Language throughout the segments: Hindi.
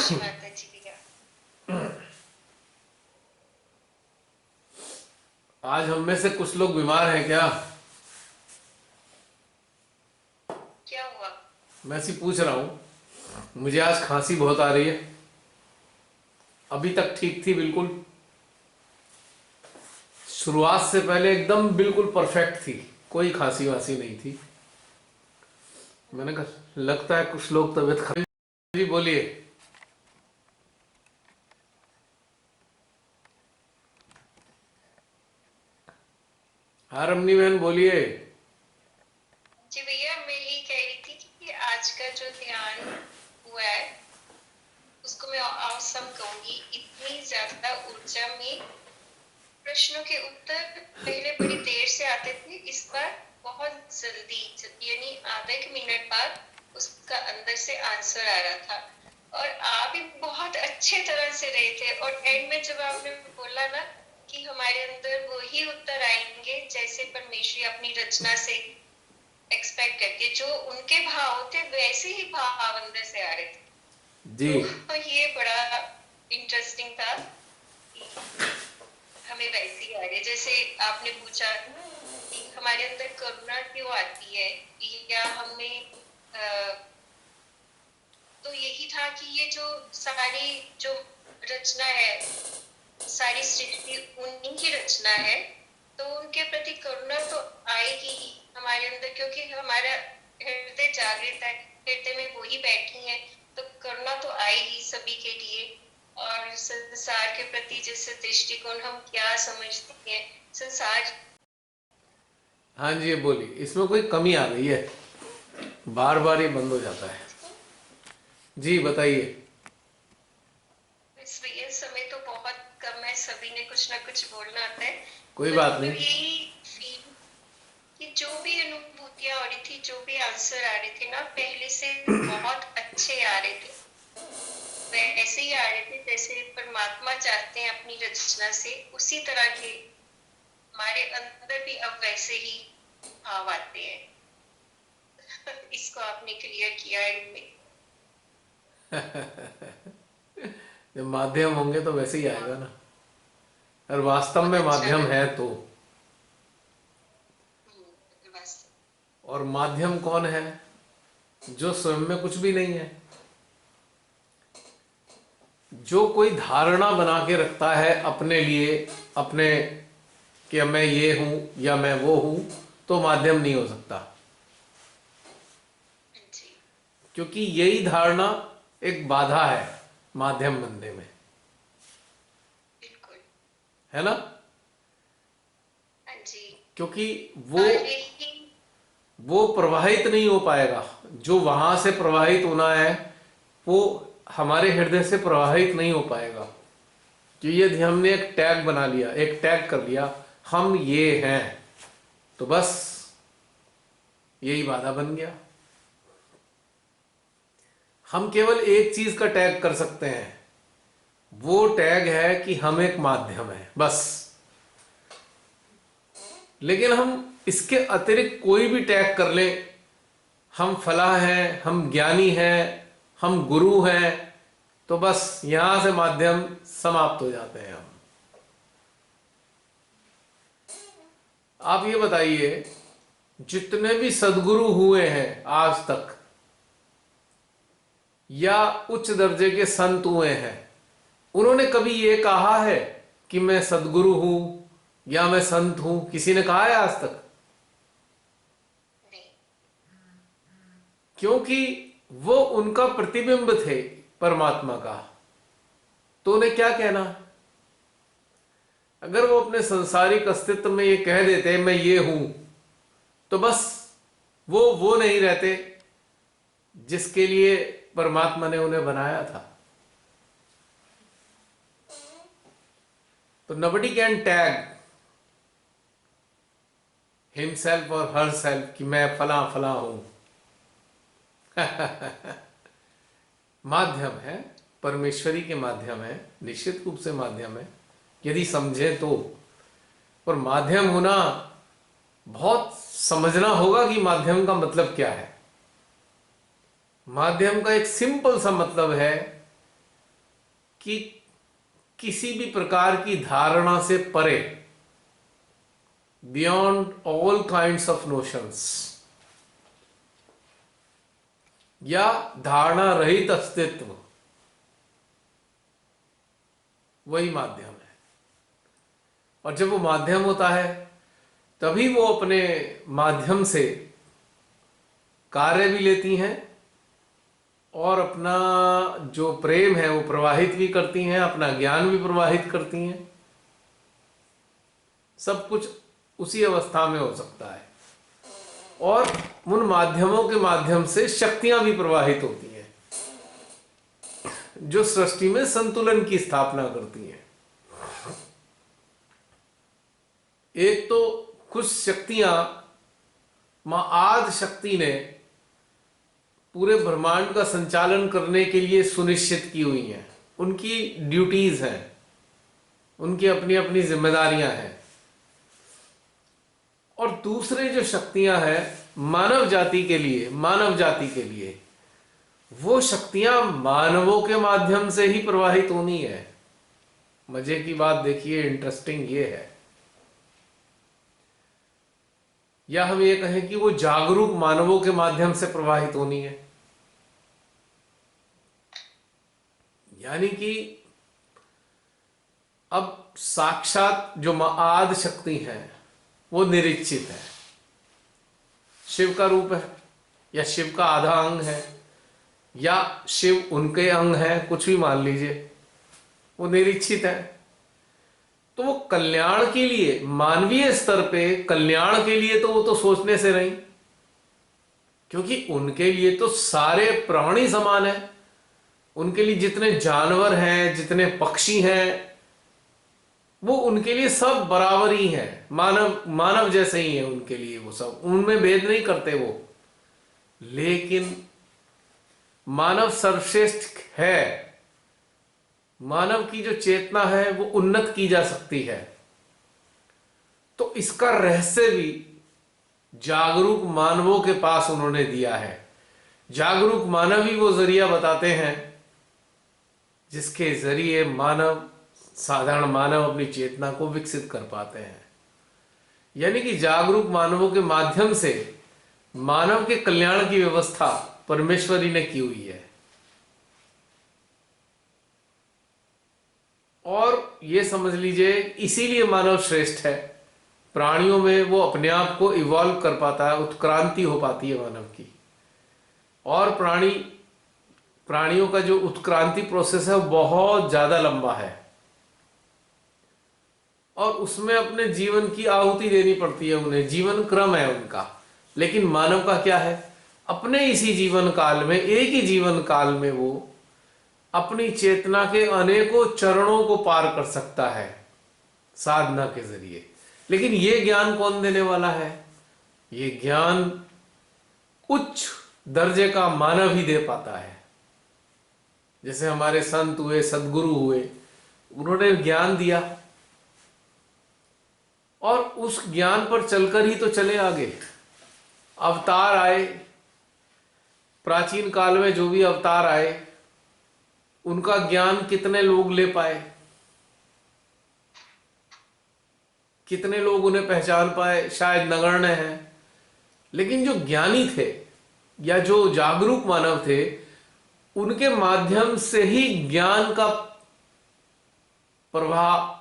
जय माता जी भैया। आज हम में से कुछ लोग बीमार हैं क्या? क्या हुआ? मैं ऐसी पूछ रहा हूँ। मुझे आज खांसी बहुत आ रही है। अभी तक ठीक थी बिल्कुल। शुरुआत से पहले एकदम बिल्कुल परफेक्ट थी। कोई खांसी वासी नहीं थी। मैंने कहा लगता है कुछ लोग तबीयत खराब। जी बोलिए। हाँ रमनी बहन बोलिए। जी भैया, मैं यही कह रही थी कि आज का जो ध्यान हुआ है उसको मैं औसम कहूंगी। इतनी ज्यादा ऊर्जा में प्रश्नों के उत्तर पहले बड़ी देर से आते थे, इस बार बहुत जल्दी, यानी आधे एक मिनट बाद उसका अंदर से आंसर आ रहा था और आ भी बहुत अच्छे तरह से रहे थे। और एंड में जब आपने बोला ना कि हमारे अंदर वही उत्तर आएंगे जैसे परमेश्वरी अपनी रचना से एक्सपेक्ट करके, जो उनके भाव थे वैसे ही भाव अंदर से आ रहे थे। जी तो ये बड़ा इंटरेस्टिंग था कि हमें वैसे ही आ रहे, जैसे आपने पूछा कि हमारे अंदर करुणा क्यों आती है या हमें तो यही था कि ये जो सारी जो रचना है, सारी सृष्टि उन्हीं की रचना है, तो उनके प्रति करुणा तो आएगी ही हमारे अंदर, क्योंकि हमारा हृदय जागृत है, हृदय में वो ही बैठी है, तो करुणा तो आएगी सभी के लिए। और संसार के प्रति जैसे दृष्टिकोण हम क्या समझते हैं संसार। हाँ जी ये बोलिए। इसमें कोई कमी आ गई है। बार बार ये बंद हो जाता है। जी बताइए। ये समय तो बहुत कम है, सभी ने कुछ ना कुछ बोलना आता है। कोई बात नहीं। मतलब यही फील कि जो भी अनुभूतियां हो रही थी, जो भी आंसर आ रहे थे ना, पहले से बहुत अच्छे आ रहे थे, वैसे ही आ रहे थे जैसे परमात्मा चाहते हैं अपनी रचना से, उसी तरह के हमारे अंदर भी अब वैसे ही भाव आते हैं। इसको आपने क्लियर किया है इनमें। जब माध्यम होंगे तो वैसे ही आएगा ना। और वास्तव बहुत में अच्छा माध्यम लगा। है तो। वास्तव। और माध्यम कौन है? जो स्वयं में कुछ भी नहीं है। जो कोई धारणा बना के रखता है अपने लिए, अपने कि मैं ये हूं या मैं वो हूं, तो माध्यम नहीं हो सकता। जी क्योंकि यही धारणा एक बाधा है माध्यम बनने में। बिल्कुल। है ना? हाँ जी। क्योंकि वो और यही। वो प्रवाहित नहीं हो पाएगा। जो वहां से प्रवाहित होना है वो हमारे हृदय से प्रवाहित नहीं हो पाएगा। कि यदि हमने एक टैग बना लिया, एक टैग कर लिया, हम ये हैं, तो बस यही बाधा बन गया। हम केवल एक चीज का टैग कर सकते हैं। वो टैग है कि हम एक माध्यम है, बस। लेकिन हम इसके अतिरिक्त कोई भी टैग कर लें, हम फलां हैं, हम ज्ञानी हैं, हम गुरु हैं, तो बस यहां से माध्यम समाप्त हो जाते हैं हम। आप ये बताइए, जितने भी सदगुरु हुए हैं आज तक या उच्च दर्जे के संत हुए हैं, उन्होंने कभी ये कहा है कि मैं सदगुरु हूं या मैं संत हूं? किसी ने कहा है आज तक? नहीं। क्योंकि वो उनका प्रतिबिंब थे परमात्मा का। तो उन्हें क्या कहना? अगर वो अपने संसारिक अस्तित्व में ये कह देते मैं ये हूं, तो बस वो नहीं रहते जिसके लिए परमात्मा ने उन्हें बनाया था। तो नबडी कैन टैग हिमसेल्फ और हर सेल्फ कि मैं फला फला हूं। माध्यम है, परमेश्वरी के माध्यम है, निश्चित रूप से माध्यम है यदि समझे तो। पर माध्यम होना, बहुत समझना होगा कि माध्यम का मतलब क्या है। माध्यम का एक सिंपल सा मतलब है कि किसी भी प्रकार की धारणा से परे, beyond all kinds of notions, या धारणा रहित अस्तित्व, वही माध्यम है। और जब वो माध्यम होता है तभी वो अपने माध्यम से कार्य भी लेती हैं और अपना जो प्रेम है वो प्रवाहित भी करती हैं, अपना ज्ञान भी प्रवाहित करती हैं। सब कुछ उसी अवस्था में हो सकता है। और उन माध्यमों के माध्यम से शक्तियां भी प्रवाहित होती हैं जो सृष्टि में संतुलन की स्थापना करती हैं। एक तो कुछ शक्तियां मां आदि शक्ति ने पूरे ब्रह्मांड का संचालन करने के लिए सुनिश्चित की हुई हैं, उनकी ड्यूटीज हैं, उनकी अपनी अपनी जिम्मेदारियां हैं। और दूसरे जो शक्तियां हैं मानव जाति के लिए वो शक्तियां मानवों के माध्यम से ही प्रवाहित होनी है। मजे की बात देखिए, इंटरेस्टिंग ये है, या हम ये कहें कि वो जागरूक मानवों के माध्यम से प्रवाहित होनी है। यानी कि अब साक्षात जो आदि शक्ति है वो निरीक्षित है, शिव का रूप है या शिव का आधा अंग है या शिव उनके अंग है, कुछ भी मान लीजिए, वो निरीक्षित है। तो वो कल्याण के लिए, मानवीय स्तर पे कल्याण के लिए तो वो तो सोचने से नहीं, क्योंकि उनके लिए तो सारे प्राणी समान है। उनके लिए जितने जानवर हैं, जितने पक्षी हैं, वो उनके लिए सब बराबर ही है, मानव जैसे ही है उनके लिए, वो सब, उनमें भेद नहीं करते वो। लेकिन मानव सर्वश्रेष्ठ है, मानव की जो चेतना है वो उन्नत की जा सकती है। तो इसका रहस्य भी जागरूक मानवों के पास उन्होंने दिया है। जागरूक मानव ही वो जरिया बताते हैं जिसके जरिए साधारण मानव अपनी चेतना को विकसित कर पाते हैं। यानी कि जागरूक मानवों के माध्यम से मानव के कल्याण की व्यवस्था परमेश्वरी ने की हुई है। और ये समझ लीजिए, इसीलिए मानव श्रेष्ठ है। प्राणियों में वो अपने आप को इवॉल्व कर पाता है, उत्क्रांति हो पाती है मानव की। और प्राणियों का जो उत्क्रांति प्रोसेस है वो बहुत ज्यादा लंबा है और उसमें अपने जीवन की आहुति देनी पड़ती है उन्हें, जीवन क्रम है उनका। लेकिन मानव का क्या है, अपने इसी जीवन काल में, एक ही जीवन काल में वो अपनी चेतना के अनेकों चरणों को पार कर सकता है साधना के जरिए। लेकिन ये ज्ञान कौन देने वाला है? ये ज्ञान उच्च दर्जे का मानव ही दे पाता है। जैसे हमारे संत हुए, सदगुरु हुए, उन्होंने ज्ञान दिया और उस ज्ञान पर चलकर ही तो चले आगे। अवतार आए, प्राचीन काल में जो भी अवतार आए उनका ज्ञान कितने लोग ले पाए, कितने लोग उन्हें पहचान पाए, शायद नगण्य है। लेकिन जो ज्ञानी थे या जो जागरूक मानव थे, उनके माध्यम से ही ज्ञान का प्रवाह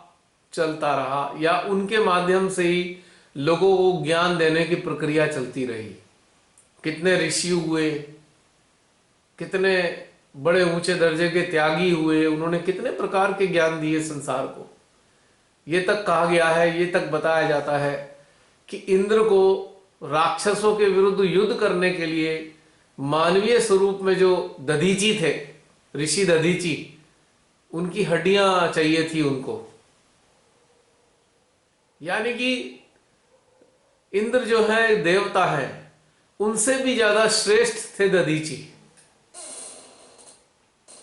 चलता रहा, या उनके माध्यम से ही लोगों को ज्ञान देने की प्रक्रिया चलती रही। कितने ऋषि हुए, कितने बड़े ऊंचे दर्जे के त्यागी हुए, उन्होंने कितने प्रकार के ज्ञान दिए संसार को। ये तक कहा गया है, ये तक बताया जाता है कि इंद्र को राक्षसों के विरुद्ध युद्ध करने के लिए मानवीय स्वरूप में जो दधीची थे, ऋषि दधीची, उनकी हड्डियां चाहिए थी उनको। यानी कि इंद्र जो है, देवता है, उनसे भी ज्यादा श्रेष्ठ थे दधीची।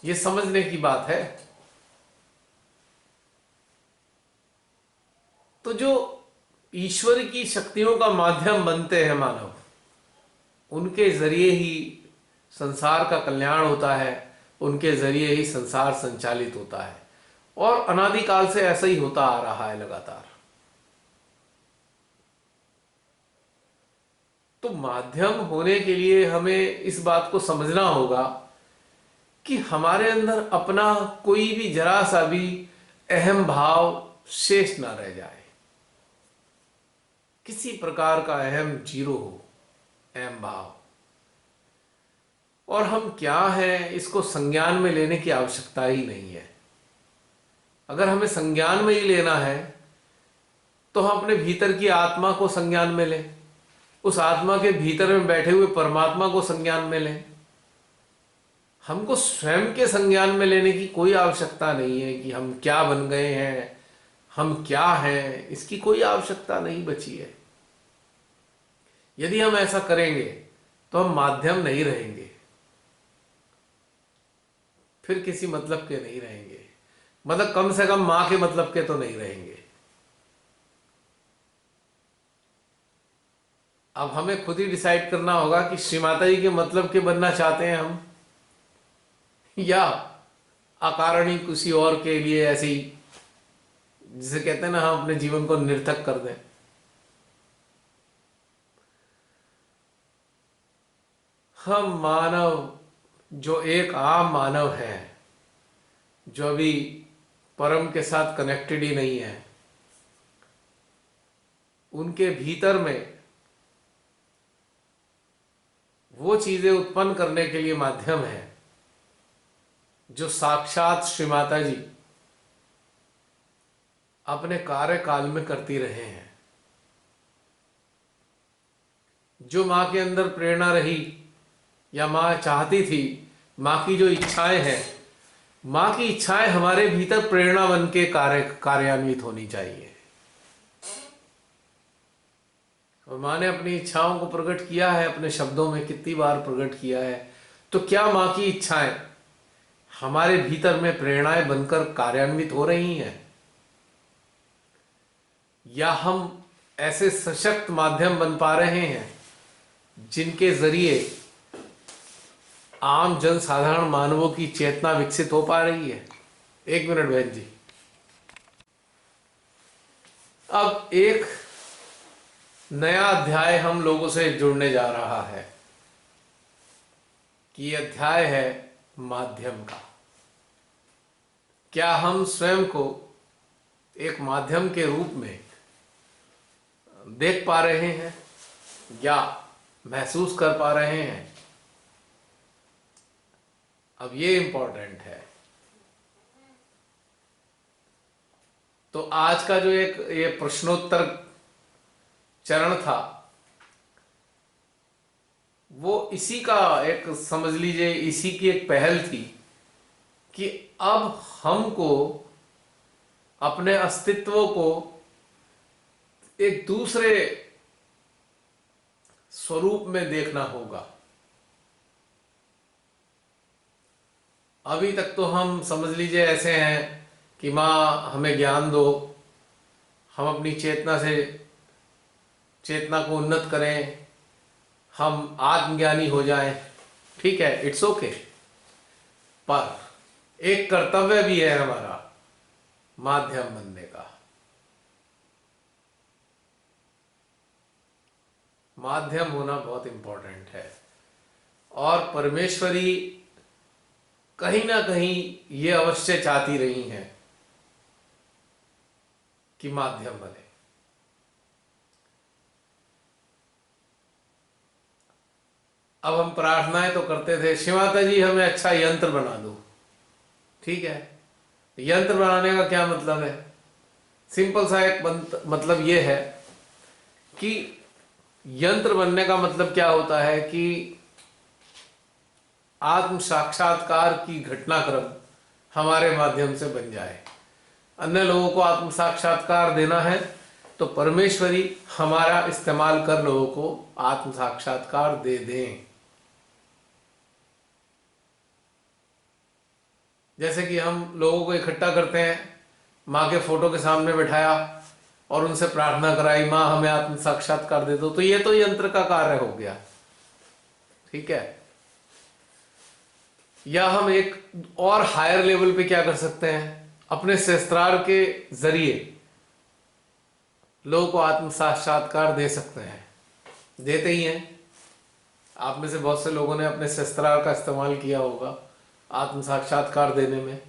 ये समझने की बात है। तो जो ईश्वर की शक्तियों का माध्यम बनते हैं मानव, उनके जरिए ही संसार का कल्याण होता है, उनके जरिए ही संसार संचालित होता है और अनादिकाल से ऐसा ही होता आ रहा है लगातार। तो माध्यम होने के लिए हमें इस बात को समझना होगा कि हमारे अंदर अपना कोई भी जरा सा भी अहम भाव शेष ना रह जाए, किसी प्रकार का अहम जीरो हो, अहम भाव। और हम क्या हैं इसको संज्ञान में लेने की आवश्यकता ही नहीं है। अगर हमें संज्ञान में ही लेना है तो हम अपने भीतर की आत्मा को संज्ञान में लें, उस आत्मा के भीतर में बैठे हुए परमात्मा को संज्ञान में लें। हमको स्वयं के संज्ञान में लेने की कोई आवश्यकता नहीं है कि हम क्या बन गए हैं, हम क्या हैं, इसकी कोई आवश्यकता नहीं बची है। यदि हम ऐसा करेंगे तो हम माध्यम नहीं रहेंगे, फिर किसी मतलब के नहीं रहेंगे, मतलब कम से कम मां के मतलब के तो नहीं रहेंगे। अब हमें खुद ही डिसाइड करना होगा कि श्री माता जी के मतलब के बनना चाहते हैं हम, या अकारण किसी और के लिए ऐसे ही, जिसे कहते हैं ना, हम अपने जीवन को निरर्थक कर दें। हम मानव, जो एक आम मानव है, जो अभी परम के साथ कनेक्टेड ही नहीं है, उनके भीतर में वो चीजें उत्पन्न करने के लिए माध्यम है जो साक्षात श्री माता जी अपने कार्यकाल में करती रहे हैं। जो मां के अंदर प्रेरणा रही या मां चाहती थी, मां की जो इच्छाएं हैं, मां की इच्छाएं हमारे भीतर प्रेरणा बन के कार्यान्वित होनी चाहिए। और मां ने अपनी इच्छाओं को प्रकट किया है, अपने शब्दों में कितनी बार प्रकट किया है। तो क्या मां की इच्छाएं हमारे भीतर में प्रेरणाएं बनकर कार्यान्वित हो रही हैं, या हम ऐसे सशक्त माध्यम बन पा रहे हैं जिनके जरिए आम जन साधारण मानवों की चेतना विकसित हो पा रही है? एक मिनट बहन जी। अब एक नया अध्याय हम लोगों से जुड़ने जा रहा है कि यह अध्याय है माध्यम का। क्या हम स्वयं को एक माध्यम के रूप में देख पा रहे हैं या महसूस कर पा रहे हैं? अब ये इंपॉर्टेंट है। तो आज का जो एक ये प्रश्नोत्तर चरण था, वो इसी का एक, समझ लीजिए इसी की एक पहल थी कि अब हमको अपने अस्तित्व को एक दूसरे स्वरूप में देखना होगा। अभी तक तो हम समझ लीजिए ऐसे हैं कि माँ हमें ज्ञान दो, हम अपनी चेतना से चेतना को उन्नत करें, हम आत्मज्ञानी हो जाएं। ठीक है, इट्स ओके। पर एक कर्तव्य भी है हमारा माध्यम बनने का। माध्यम होना बहुत इंपॉर्टेंट है। और परमेश्वरी कहीं ना कहीं ये अवश्य चाहती रही हैं कि माध्यम बने। अब हम प्रार्थनाएं तो करते थे, शिव माता जी हमें अच्छा यंत्र बना दो। ठीक है, यंत्र बनाने का क्या मतलब है? सिंपल सा एक मतलब ये है कि यंत्र बनने का मतलब क्या होता है कि आत्म साक्षात्कार की घटनाक्रम हमारे माध्यम से बन जाए। अन्य लोगों को आत्म साक्षात्कार देना है तो परमेश्वरी हमारा इस्तेमाल कर लोगों को आत्म साक्षात्कार दे दें। जैसे कि हम लोगों को इकट्ठा करते हैं, माँ के फोटो के सामने बैठाया और उनसे प्रार्थना कराई, माँ हमें आत्म साक्षात्कार दे दो, तो ये तो यंत्र का कार्य हो गया। ठीक है, या हम एक और हायर लेवल पे क्या कर सकते हैं, अपने शस्त्रार के जरिए लोगों को आत्म साक्षात्कार दे सकते हैं। देते ही हैं। आप में से बहुत से लोगों ने अपने शस्त्रार का इस्तेमाल किया होगा आत्म साक्षात्कार देने में,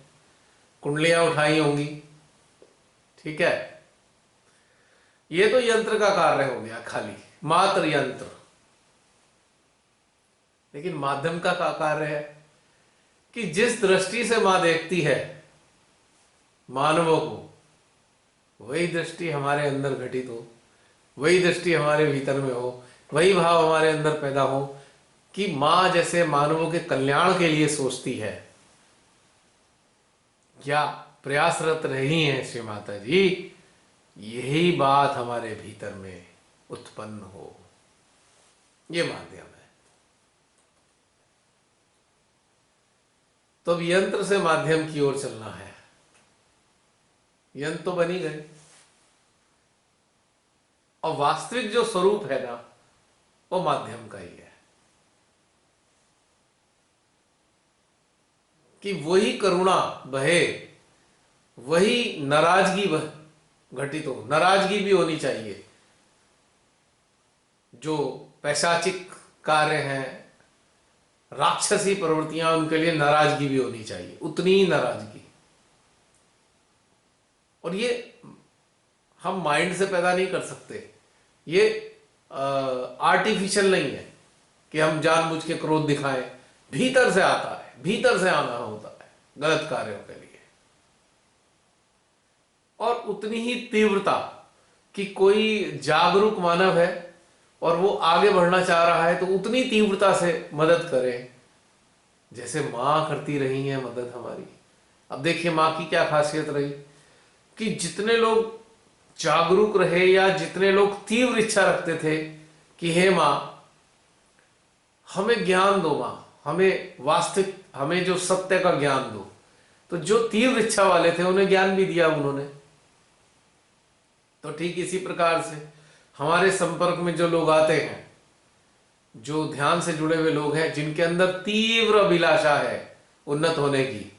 कुंडलियां उठाई होंगी। ठीक है, ये तो यंत्र का कार्य हो गया, खाली मात्र यंत्र। लेकिन माध्यम का कार्य है कि जिस दृष्टि से मां देखती है मानवों को, वही दृष्टि हमारे अंदर घटित हो, वही दृष्टि हमारे भीतर में हो, वही भाव हमारे अंदर पैदा हो कि मां जैसे मानवों के कल्याण के लिए सोचती है या प्रयासरत रही हैं श्री माता जी, यही बात हमारे भीतर में उत्पन्न हो। ये माध्यम है। तो अब यंत्र से माध्यम की ओर चलना है। यंत्र तो बन ही गए, और वास्तविक जो स्वरूप है ना, वो माध्यम का ही है। कि वही करुणा बहे, वही नाराजगी घटित हो। नाराजगी भी होनी चाहिए। जो पैशाचिक कार्य हैं, राक्षसी प्रवृत्तियां, उनके लिए नाराजगी भी होनी चाहिए, उतनी ही नाराजगी। और ये हम माइंड से पैदा नहीं कर सकते। ये आर्टिफिशियल नहीं है कि हम जानबूझ के क्रोध दिखाएं। भीतर से आता है, भीतर से आना होता है गलत कार्यों के लिए। और उतनी ही तीव्रता कि कोई जागरूक मानव है और वो आगे बढ़ना चाह रहा है, तो उतनी तीव्रता से मदद करें जैसे मां करती रही है मदद हमारी। अब देखिए मां की क्या खासियत रही कि जितने लोग जागरूक रहे या जितने लोग तीव्र इच्छा रखते थे कि हे मां हमें ज्ञान दो, मां हमें वास्तविक, हमें जो सत्य का ज्ञान दो, तो जो तीव्र इच्छा वाले थे उन्हें ज्ञान भी दिया उन्होंने। तो ठीक इसी प्रकार से हमारे संपर्क में जो लोग आते हैं, जो ध्यान से जुड़े हुए लोग हैं, जिनके अंदर तीव्र अभिलाषा है उन्नत होने की,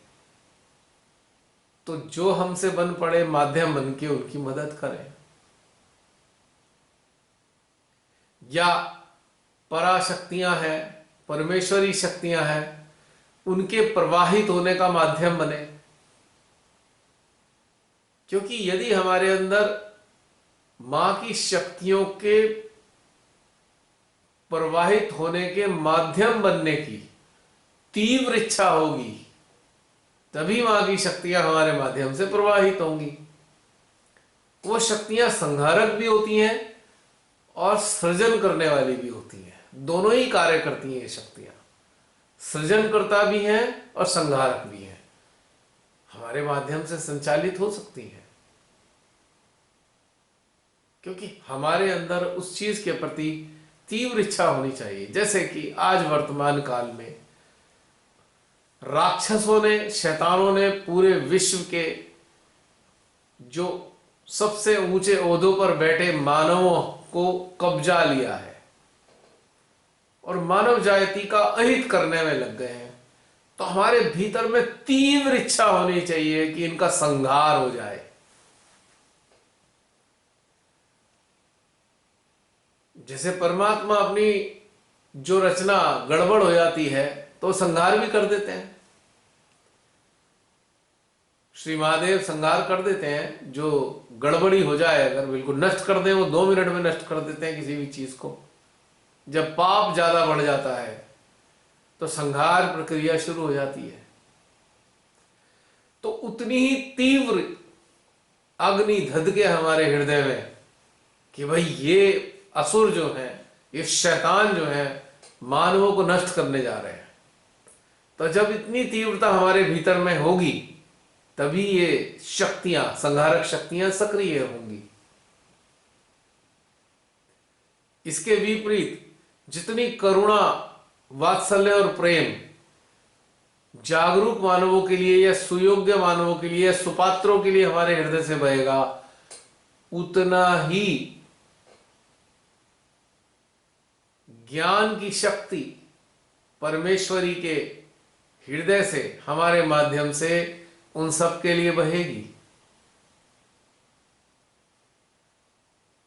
तो जो हमसे बन पड़े माध्यम बन के उनकी मदद करें। या पराशक्तियां हैं, परमेश्वरी शक्तियां हैं, उनके प्रवाहित होने का माध्यम बने। क्योंकि यदि हमारे अंदर मां की शक्तियों के प्रवाहित होने के माध्यम बनने की तीव्र इच्छा होगी, तभी मां की शक्तियां हमारे माध्यम से प्रवाहित होंगी। वो शक्तियां संहारक भी होती हैं और सृजन करने वाली भी होती हैं। दोनों ही कार्य करती हैं ये शक्तियां, सृजनकर्ता भी हैं और संहारक भी हैं, हमारे माध्यम से संचालित हो सकती हैं। क्योंकि हमारे अंदर उस चीज के प्रति तीव्र इच्छा होनी चाहिए। जैसे कि आज वर्तमान काल में राक्षसों ने, शैतानों ने पूरे विश्व के जो सबसे ऊंचे ओहदों पर बैठे मानवों को कब्जा लिया है और मानव जाति का अहित करने में लग गए हैं। तो हमारे भीतर में तीव्र इच्छा होनी चाहिए कि इनका संहार हो जाए। जैसे परमात्मा अपनी जो रचना गड़बड़ हो जाती है तो संहार भी कर देते हैं। श्री महादेव संहार कर देते हैं, जो गड़बड़ी हो जाए अगर बिल्कुल नष्ट कर दें, वो 2 मिनट में नष्ट कर देते हैं किसी भी चीज को। जब पाप ज्यादा बढ़ जाता है तो संहार प्रक्रिया शुरू हो जाती है। तो उतनी ही तीव्र अग्नि धधके हमारे हृदय में कि भाई ये असुर जो है, ये शैतान जो है, मानवों को नष्ट करने जा रहे हैं। तो जब इतनी तीव्रता हमारे भीतर में होगी, तभी ये शक्तियां, संहारक शक्तियां सक्रिय होंगी। इसके विपरीत जितनी करुणा, वात्सल्य और प्रेम जागरूक मानवों के लिए या सुयोग्य मानवों के लिए, सुपात्रों के लिए हमारे हृदय से बहेगा, उतना ही ज्ञान की शक्ति परमेश्वरी के हृदय से हमारे माध्यम से उन सब के लिए बहेगी।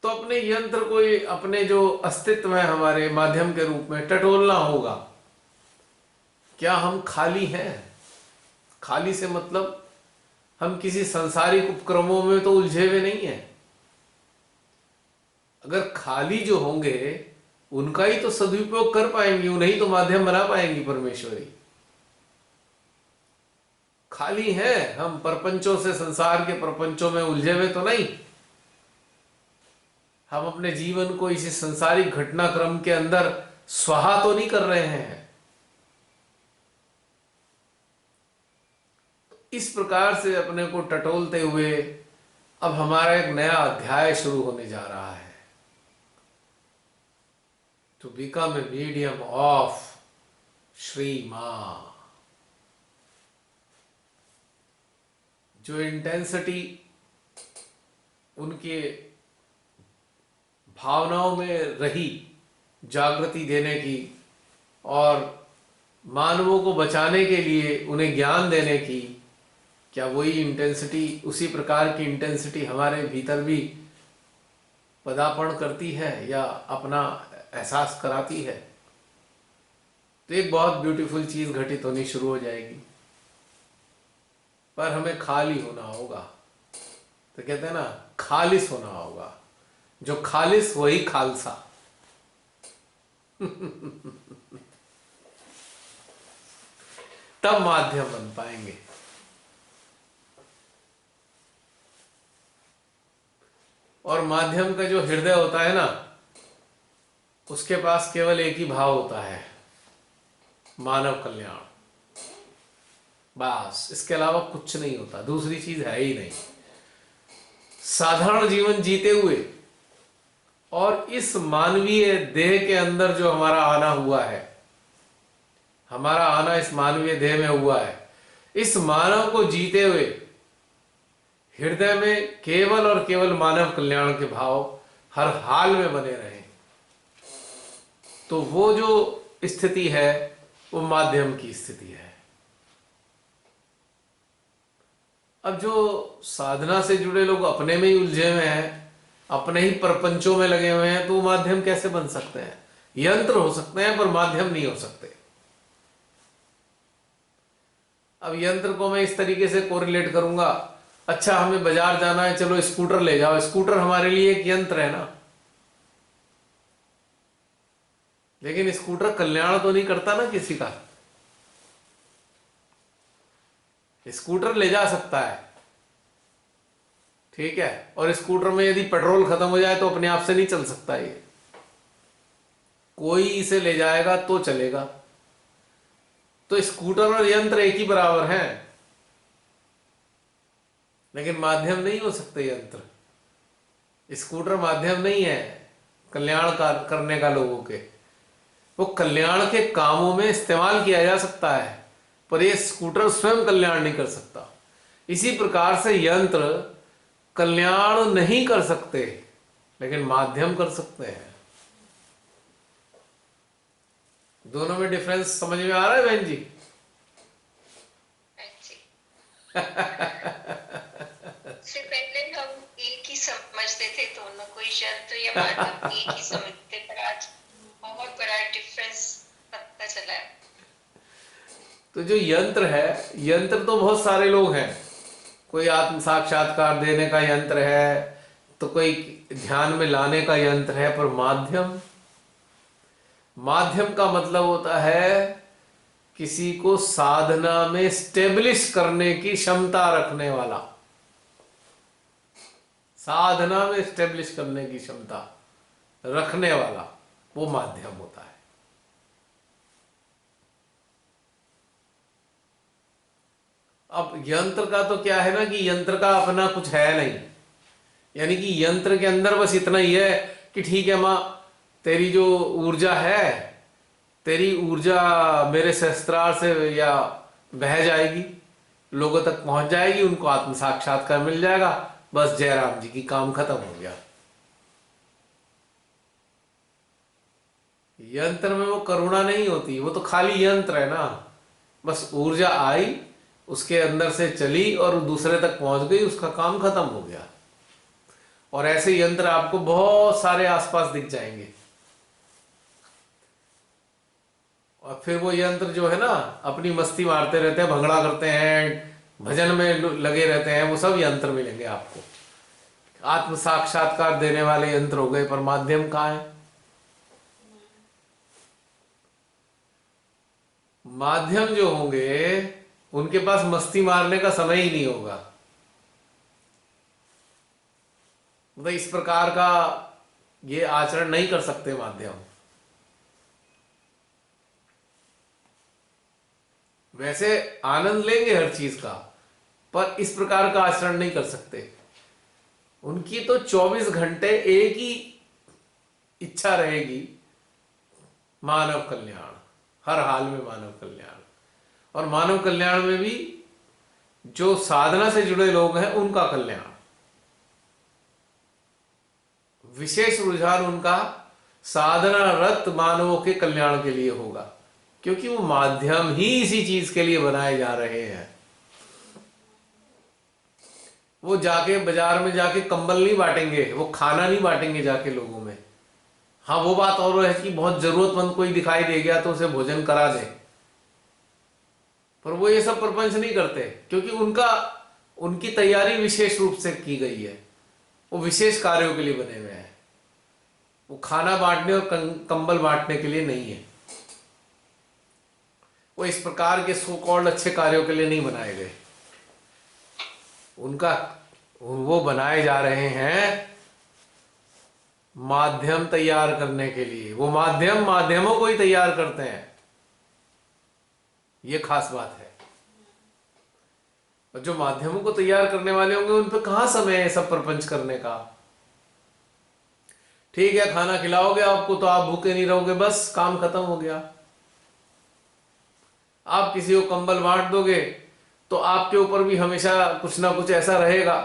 तो अपने यंत्र को, अपने जो अस्तित्व है हमारे माध्यम के रूप में टटोलना होगा। क्या हम खाली हैं? खाली से मतलब हम किसी सांसारिक उपक्रमों में तो उलझे हुए नहीं हैं। अगर खाली जो होंगे उनका ही तो सदुपयोग कर पाएंगे, उन्हें तो माध्यम बना पाएंगी परमेश्वरी। खाली हैं हम, प्रपंचों से, संसार के प्रपंचों में उलझे हुए तो नहीं। हम अपने जीवन को इसी संसारिक घटनाक्रम के अंदर स्वाहा तो नहीं कर रहे हैं। इस प्रकार से अपने को टटोलते हुए अब हमारा एक नया अध्याय शुरू होने जा रहा है। To become a medium of Shri Maa. जो इंटेंसिटी उनके भावनाओं में रही, जागृति देने की और मानवों को बचाने के लिए उन्हें ज्ञान देने की, क्या वही इंटेंसिटी, उसी प्रकार की इंटेंसिटी हमारे भीतर भी पदार्पण करती है या अपना एहसास कराती है? तो एक बहुत ब्यूटीफुल चीज घटित होनी शुरू हो जाएगी। पर हमें खाली होना होगा। तो कहते हैं ना, खालिस होना होगा। जो खालिस वही खालसा। तब माध्यम बन पाएंगे। और माध्यम का जो हृदय होता है ना, उसके पास केवल एक ही भाव होता है, मानव कल्याण। बस, इसके अलावा कुछ नहीं होता, दूसरी चीज है ही नहीं। साधारण जीवन जीते हुए और इस मानवीय देह के अंदर जो हमारा आना हुआ है, हमारा आना इस मानवीय देह में हुआ है, इस मानव को जीते हुए हृदय में केवल और केवल मानव कल्याण के भाव हर हाल में बने रहें, तो वो जो स्थिति है वो माध्यम की स्थिति है। अब जो साधना से जुड़े लोग अपने में ही उलझे हुए हैं, अपने ही प्रपंचों में लगे हुए हैं, तो वो माध्यम कैसे बन सकते हैं? यंत्र हो सकते हैं पर माध्यम नहीं हो सकते। अब यंत्र को मैं इस तरीके से कोरिलेट करूंगा, अच्छा हमें बाजार जाना है, चलो स्कूटर ले जाओ। स्कूटर हमारे लिए एक यंत्र है ना, लेकिन स्कूटर कल्याण तो नहीं करता ना किसी का। स्कूटर ले जा सकता है, ठीक है, और स्कूटर में यदि पेट्रोल खत्म हो जाए तो अपने आप से नहीं चल सकता। ये कोई इसे ले जाएगा तो चलेगा। तो स्कूटर और यंत्र एक ही बराबर हैं, लेकिन माध्यम नहीं हो सकते यंत्र। स्कूटर माध्यम नहीं है कल्याण करने का लोगों के। वो कल्याण के कामों में इस्तेमाल किया जा सकता है, पर ये स्कूटर स्वयं कल्याण नहीं कर सकता। इसी प्रकार से यंत्र कल्याण नहीं कर सकते, लेकिन माध्यम कर सकते हैं। दोनों में डिफरेंस समझ में आ रहा है बहन जी? से पहले हम एक ही समझते थे दोनों को, यंत्र या माध्यम एक ही समझते, पर आज बहुत बड़ा डिफरेंस पता चला है। तो जो यंत्र है, यंत्र तो बहुत सारे लोग हैं। कोई आत्म साक्षात्कार देने का यंत्र है, तो कोई ध्यान में लाने का यंत्र है, पर माध्यम, माध्यम का मतलब होता है किसी को साधना में स्टेब्लिश करने की क्षमता रखने वाला। साधना में स्टेब्लिश करने की क्षमता रखने वाला वो माध्यम होता है। अब यंत्र का तो क्या है ना कि यंत्र का अपना कुछ है नहीं, यानी कि यंत्र के अंदर बस इतना ही है कि ठीक है मां, तेरी जो ऊर्जा है, तेरी ऊर्जा मेरे शस्त्रार से या बह जाएगी, लोगों तक पहुंच जाएगी, उनको आत्म साक्षात्कार मिल जाएगा, बस जयराम जी की काम खत्म हो गया। यंत्र में वो करुणा नहीं होती, वो तो खाली यंत्र है ना। बस ऊर्जा आई, उसके अंदर से चली और दूसरे तक पहुंच गई, उसका काम खत्म हो गया। और ऐसे यंत्र आपको बहुत सारे आसपास दिख जाएंगे। और फिर वो यंत्र जो है ना, अपनी मस्ती मारते रहते हैं, भंगड़ा करते हैं, भजन में लगे रहते हैं, वो सब यंत्र मिलेंगे आपको। आत्म साक्षात्कार देने वाले यंत्र हो गए, पर माध्यम कहाँ है? माध्यम जो होंगे उनके पास मस्ती मारने का समय ही नहीं होगा। मतलब इस प्रकार का ये आचरण नहीं कर सकते माध्यम। वैसे आनंद लेंगे हर चीज का, पर इस प्रकार का आचरण नहीं कर सकते। उनकी तो 24 घंटे एक ही इच्छा रहेगी, मानव कल्याण, हर हाल में मानव कल्याण। और मानव कल्याण में भी जो साधना से जुड़े लोग हैं उनका कल्याण। विशेष रुझान उनका साधनारत मानवों के कल्याण के लिए होगा, क्योंकि वो माध्यम ही इसी चीज के लिए बनाए जा रहे हैं। वो जाके बाजार में जाके कंबल नहीं बांटेंगे, वो खाना नहीं बांटेंगे जाके लोगों में। हाँ, वो बात और है कि बहुत जरूरतमंद कोई दिखाई दे गया तो उसे भोजन करा दे, पर वो ये सब प्रपंच नहीं करते, क्योंकि उनकी तैयारी विशेष रूप से की गई है। वो विशेष कार्यों के लिए बने हुए हैं। वो खाना बांटने और कंबल बांटने के लिए नहीं है। वो इस प्रकार के सो कॉल्ड अच्छे कार्यों के लिए नहीं बनाए गए। वो बनाए जा रहे हैं माध्यम तैयार करने के लिए। वो माध्यमों को ही तैयार करते हैं, ये खास बात है। और जो माध्यमों को तैयार करने वाले होंगे उन पर कहां समय है सब प्रपंच करने का। ठीक है, खाना खिलाओगे आपको तो आप भूखे नहीं रहोगे, बस काम खत्म हो गया। आप किसी को कंबल बांट दोगे तो आपके ऊपर भी हमेशा कुछ ना कुछ ऐसा रहेगा,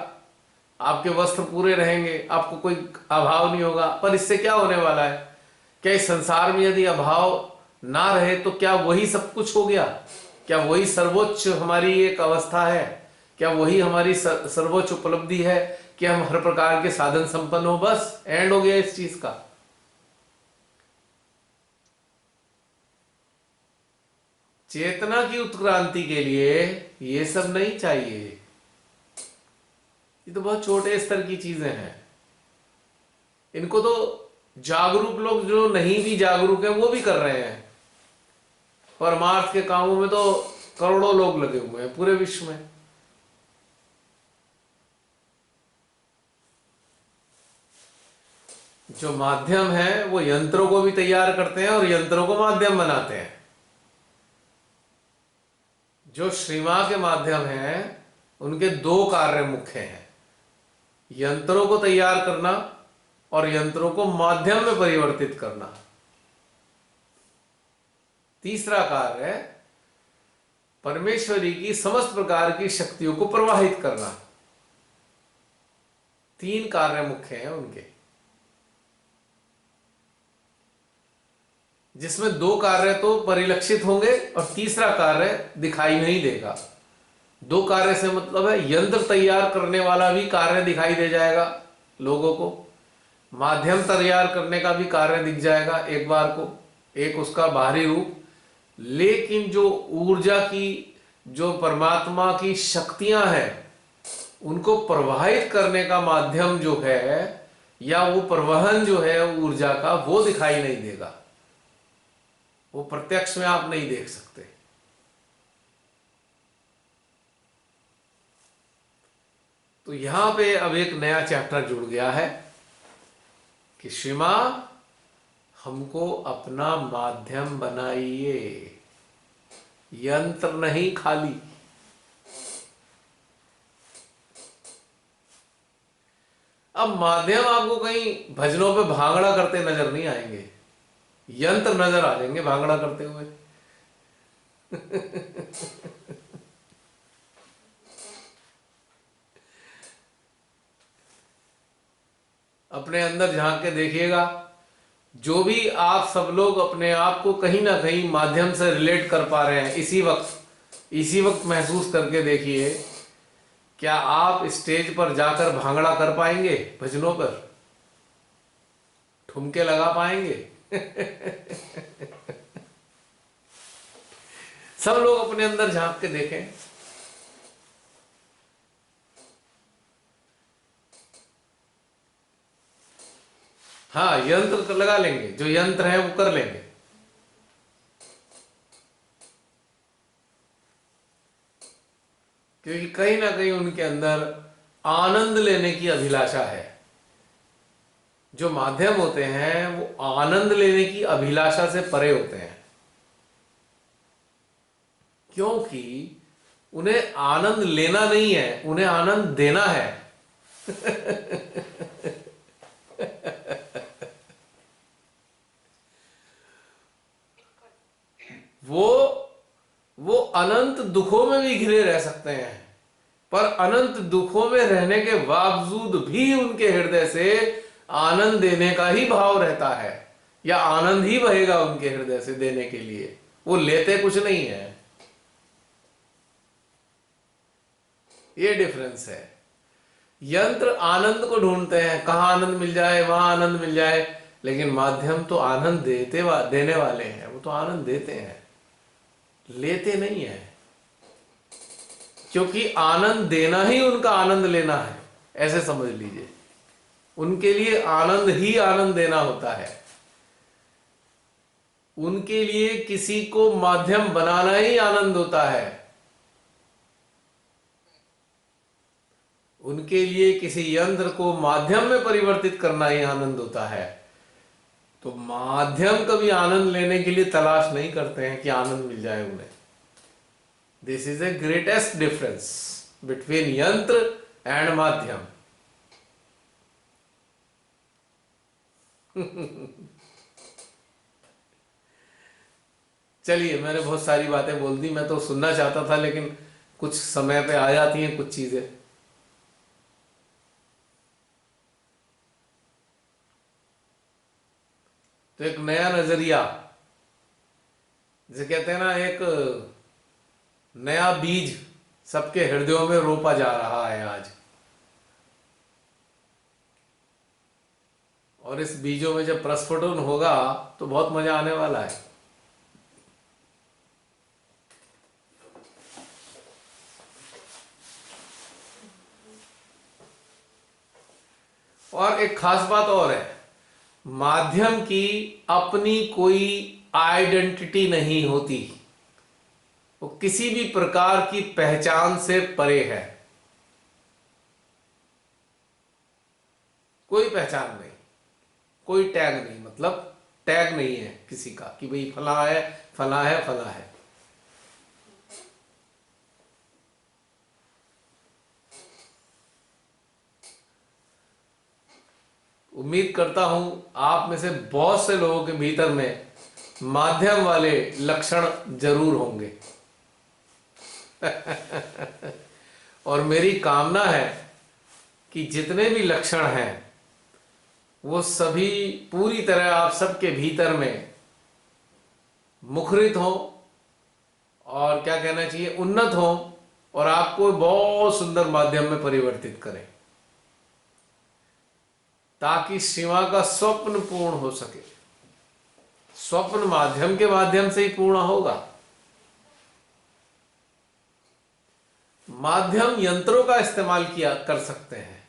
आपके वस्त्र पूरे रहेंगे, आपको कोई अभाव नहीं होगा। पर इससे क्या होने वाला है? क्या इस संसार में यदि अभाव ना रहे तो क्या वही सब कुछ हो गया? क्या वही सर्वोच्च हमारी एक अवस्था है? क्या वही हमारी सर्वोच्च उपलब्धि है कि हम हर प्रकार के साधन संपन्न हो? बस एंड हो गया इस चीज का। चेतना की उत्क्रांति के लिए ये सब नहीं चाहिए। ये तो बहुत छोटे स्तर की चीजें हैं। इनको तो जागरूक लोग, जो नहीं भी जागरूक है, वो भी कर रहे हैं। परमार्थ के कामों में तो करोड़ों लोग लगे हुए हैं पूरे विश्व में। जो माध्यम है वो यंत्रों को भी तैयार करते हैं और यंत्रों को माध्यम बनाते हैं। जो श्रीमा के माध्यम हैं उनके दो कार्य मुख्य हैं, यंत्रों को तैयार करना और यंत्रों को माध्यम में परिवर्तित करना। तीसरा कार्य है परमेश्वरी की समस्त प्रकार की शक्तियों को प्रवाहित करना। तीन कार्य मुख्य हैं उनके, जिसमें दो कार्य तो परिलक्षित होंगे और तीसरा कार्य दिखाई नहीं देगा। दो कार्य से मतलब है यंत्र तैयार करने वाला भी कार्य दिखाई दे जाएगा लोगों को, माध्यम तैयार करने का भी कार्य दिख जाएगा एक बार को, एक उसका बाहरी रूप। लेकिन जो ऊर्जा की, जो परमात्मा की शक्तियां हैं, उनको प्रवाहित करने का माध्यम जो है, या वो प्रवहन जो है ऊर्जा का, वो दिखाई नहीं देगा। वो प्रत्यक्ष में आप नहीं देख सकते। तो यहां पे अब एक नया चैप्टर जुड़ गया है कि श्रीमा हमको अपना माध्यम बनाइए, यंत्र नहीं खाली। अब माध्यम आपको कहीं भजनों पे भांगड़ा करते नजर नहीं आएंगे, यंत्र नजर आ जाएंगे भांगड़ा करते हुए। अपने अंदर झांक के देखिएगा, जो भी आप सब लोग अपने आप को कहीं ना कहीं माध्यम से रिलेट कर पा रहे हैं इसी वक्त, इसी वक्त महसूस करके देखिए, क्या आप स्टेज पर जाकर भांगड़ा कर पाएंगे? भजनों पर ठुमके लगा पाएंगे? सब लोग अपने अंदर झांक के देखें। हाँ, यंत्र लगा लेंगे, जो यंत्र है वो कर लेंगे। क्योंकि कहीं ना कहीं उनके अंदर आनंद लेने की अभिलाषा है। जो माध्यम होते हैं वो आनंद लेने की अभिलाषा से परे होते हैं, क्योंकि उन्हें आनंद लेना नहीं है, उन्हें आनंद देना है। वो वो अनंत दुखों में भी घिरे रह सकते हैं, पर अनंत दुखों में रहने के बावजूद भी उनके हृदय से आनंद देने का ही भाव रहता है, या आनंद ही बहेगा उनके हृदय से देने के लिए। वो लेते कुछ नहीं है। ये डिफरेंस है। यंत्र आनंद को ढूंढते हैं, कहां आनंद मिल जाए, वहां आनंद मिल जाए, लेकिन माध्यम तो आनंद देने वाले हैं। वो तो आनंद देते हैं, लेते नहीं है। क्योंकि आनंद देना ही उनका आनंद लेना है, ऐसे समझ लीजिए। उनके लिए आनंद ही आनंद देना होता है। उनके लिए किसी को माध्यम बनाना ही आनंद होता है। उनके लिए किसी यंत्र को माध्यम में परिवर्तित करना ही आनंद होता है। तो माध्यम कभी आनंद लेने के लिए तलाश नहीं करते हैं कि आनंद मिल जाए उन्हें। This is a greatest difference between यंत्र एंड माध्यम। चलिए, मैंने बहुत सारी बातें बोल दी। मैं तो सुनना चाहता था, लेकिन कुछ समय पे आ जाती हैं कुछ चीजें। तो एक नया नजरिया, जैसे कहते हैं ना, एक नया बीज सबके हृदयों में रोपा जा रहा है आज। और इस बीजों में जब प्रस्फुटन होगा तो बहुत मजा आने वाला है। और एक खास बात और है, माध्यम की अपनी कोई आइडेंटिटी नहीं होती। वो किसी भी प्रकार की पहचान से परे है। कोई पहचान नहीं, कोई टैग नहीं, मतलब टैग नहीं है किसी का कि भाई फला है, फला है, फला है। उम्मीद करता हूं आप में से बहुत से लोगों के भीतर में माध्यम वाले लक्षण जरूर होंगे। और मेरी कामना है कि जितने भी लक्षण हैं वो सभी पूरी तरह आप सबके भीतर में मुखरित हो, और क्या कहना चाहिए, उन्नत हो, और आपको बहुत सुंदर माध्यम में परिवर्तित करें, ताकि शिवा का स्वप्न पूर्ण हो सके। स्वप्न माध्यम के माध्यम से ही पूर्ण होगा। माध्यम यंत्रों का इस्तेमाल किया कर सकते हैं।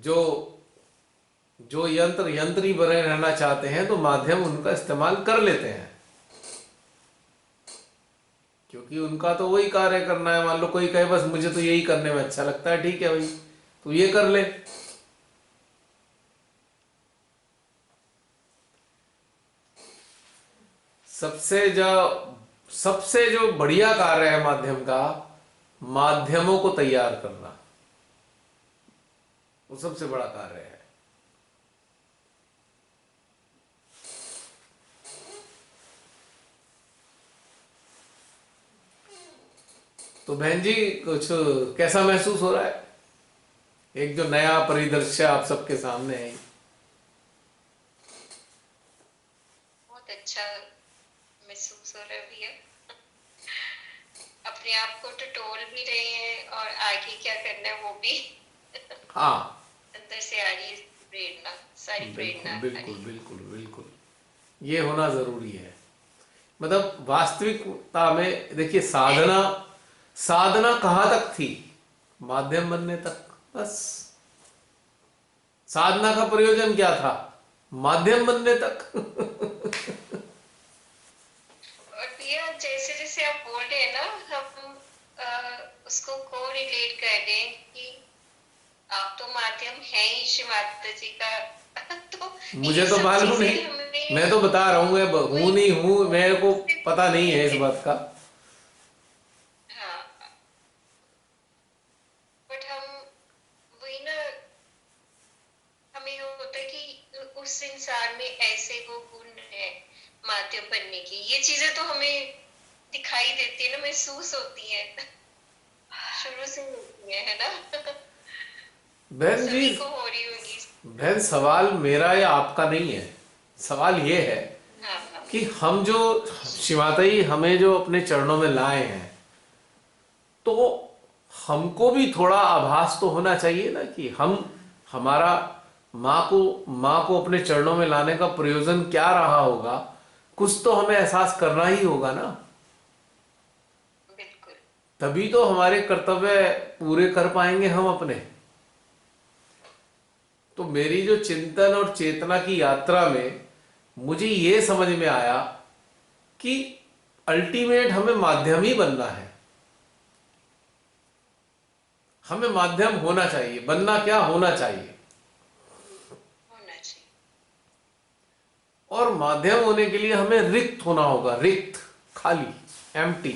जो यंत्री बने रहना चाहते हैं तो माध्यम उनका इस्तेमाल कर लेते हैं, क्योंकि उनका तो वही कार्य करना है। मान लो कोई कहे बस मुझे तो यही करने में अच्छा लगता है, ठीक है भाई, तो ये कर ले। सबसे जो बढ़िया कार्य है माध्यम का, माध्यमों को तैयार करना, वो सबसे बड़ा कार्य है। तो बहन जी, कुछ कैसा महसूस हो रहा है? एक जो नया परिदृश्य आप सबके सामने है। अच्छा महसूस हो रहा है भैया। अपने आप को टटोल भी रहे हैं और आगे क्या करना है वो भी हाँ, अंदर से आ रही है प्रेरणा, सारी बिल्कुल प्रेरणा आ बिल्कुल रही है। बिल्कुल बिल्कुल, ये होना जरूरी है। मतलब वास्तविकता में देखिए, साधना साधना कहाँ तक थी? माध्यम बनने तक, बस। साधना का प्रयोजन क्या था? माध्यम बनने तक। और भैया जैसे जैसे आप बोल रहे हैं ना, हम उसको को रिलेट कर रहे हैं कि आप तो माध्यम है ही श्री माता जी का। तो मुझे ये तो सब मालूम नहीं, चीजें हमें मैं तो बता रहा हूँ, मैं हूं वही नहीं हूं, मेरे को उससे पता नहीं है इस related, बात का। हाँ, बट हम वही ना, हमें होता है कि उस इंसान में ऐसे वो गुण है माध्यम बनने की, ये चीजें तो हमें दिखाई देती है ना, महसूस होती है, शुरू से होती है ना। बहन जी, सभी को हो रही होगी। बहन, सवाल मेरा या आपका नहीं है। सवाल ये है हाँ हाँ। कि हम जो शिवाताई हमें जो अपने चरणों में लाए हैं, तो हमको भी थोड़ा आभास तो होना चाहिए ना कि हम, हमारा माँ को अपने चरणों में लाने का प्रयोजन क्या रहा होगा। कुछ तो हमें एहसास करना ही होगा ना, बिल्कुल। तभी तो हमारे कर्तव्य पूरे कर पाएंगे हम अपने। तो मेरी जो चिंतन और चेतना की यात्रा में मुझे ये समझ में आया कि अल्टीमेट हमें माध्यम ही बनना है। हमें माध्यम होना चाहिए, बनना क्या, होना चाहिए। होना चाहिए। और माध्यम होने के लिए हमें रिक्त होना होगा, रिक्त, खाली, एम्प्टी,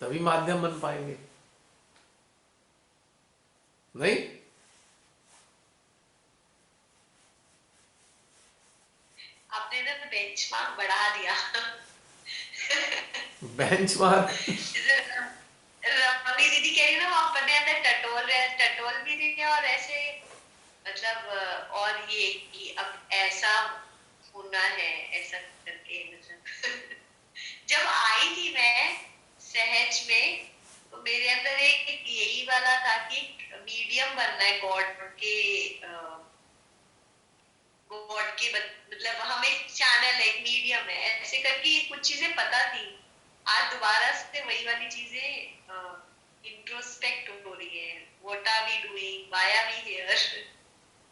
तभी माध्यम बन पाएंगे। नहीं? आपने ना बेंचमार्क बढ़ा दिया। बेंचमार्क? जैसे रमनी दीदी कह रही है ना, हम अपने अंदर टटोल रहे हैं, टटोल भी रही है, और ऐसे मतलब और ये कि अब ऐसा होना है, ऐसा करके मतलब जब आई थी मैं सहज में, तो मेरे अंदर एक यही वाला था कि मीडियम बनना है गॉड के मतलब हम एक चैनल है, एक मीडियम है, ऐसे करके कुछ चीजें पता थी। आज दोबारा से वही वाली चीजें इंट्रोस्पेक्ट हो रही है, what are we doing, why are we here,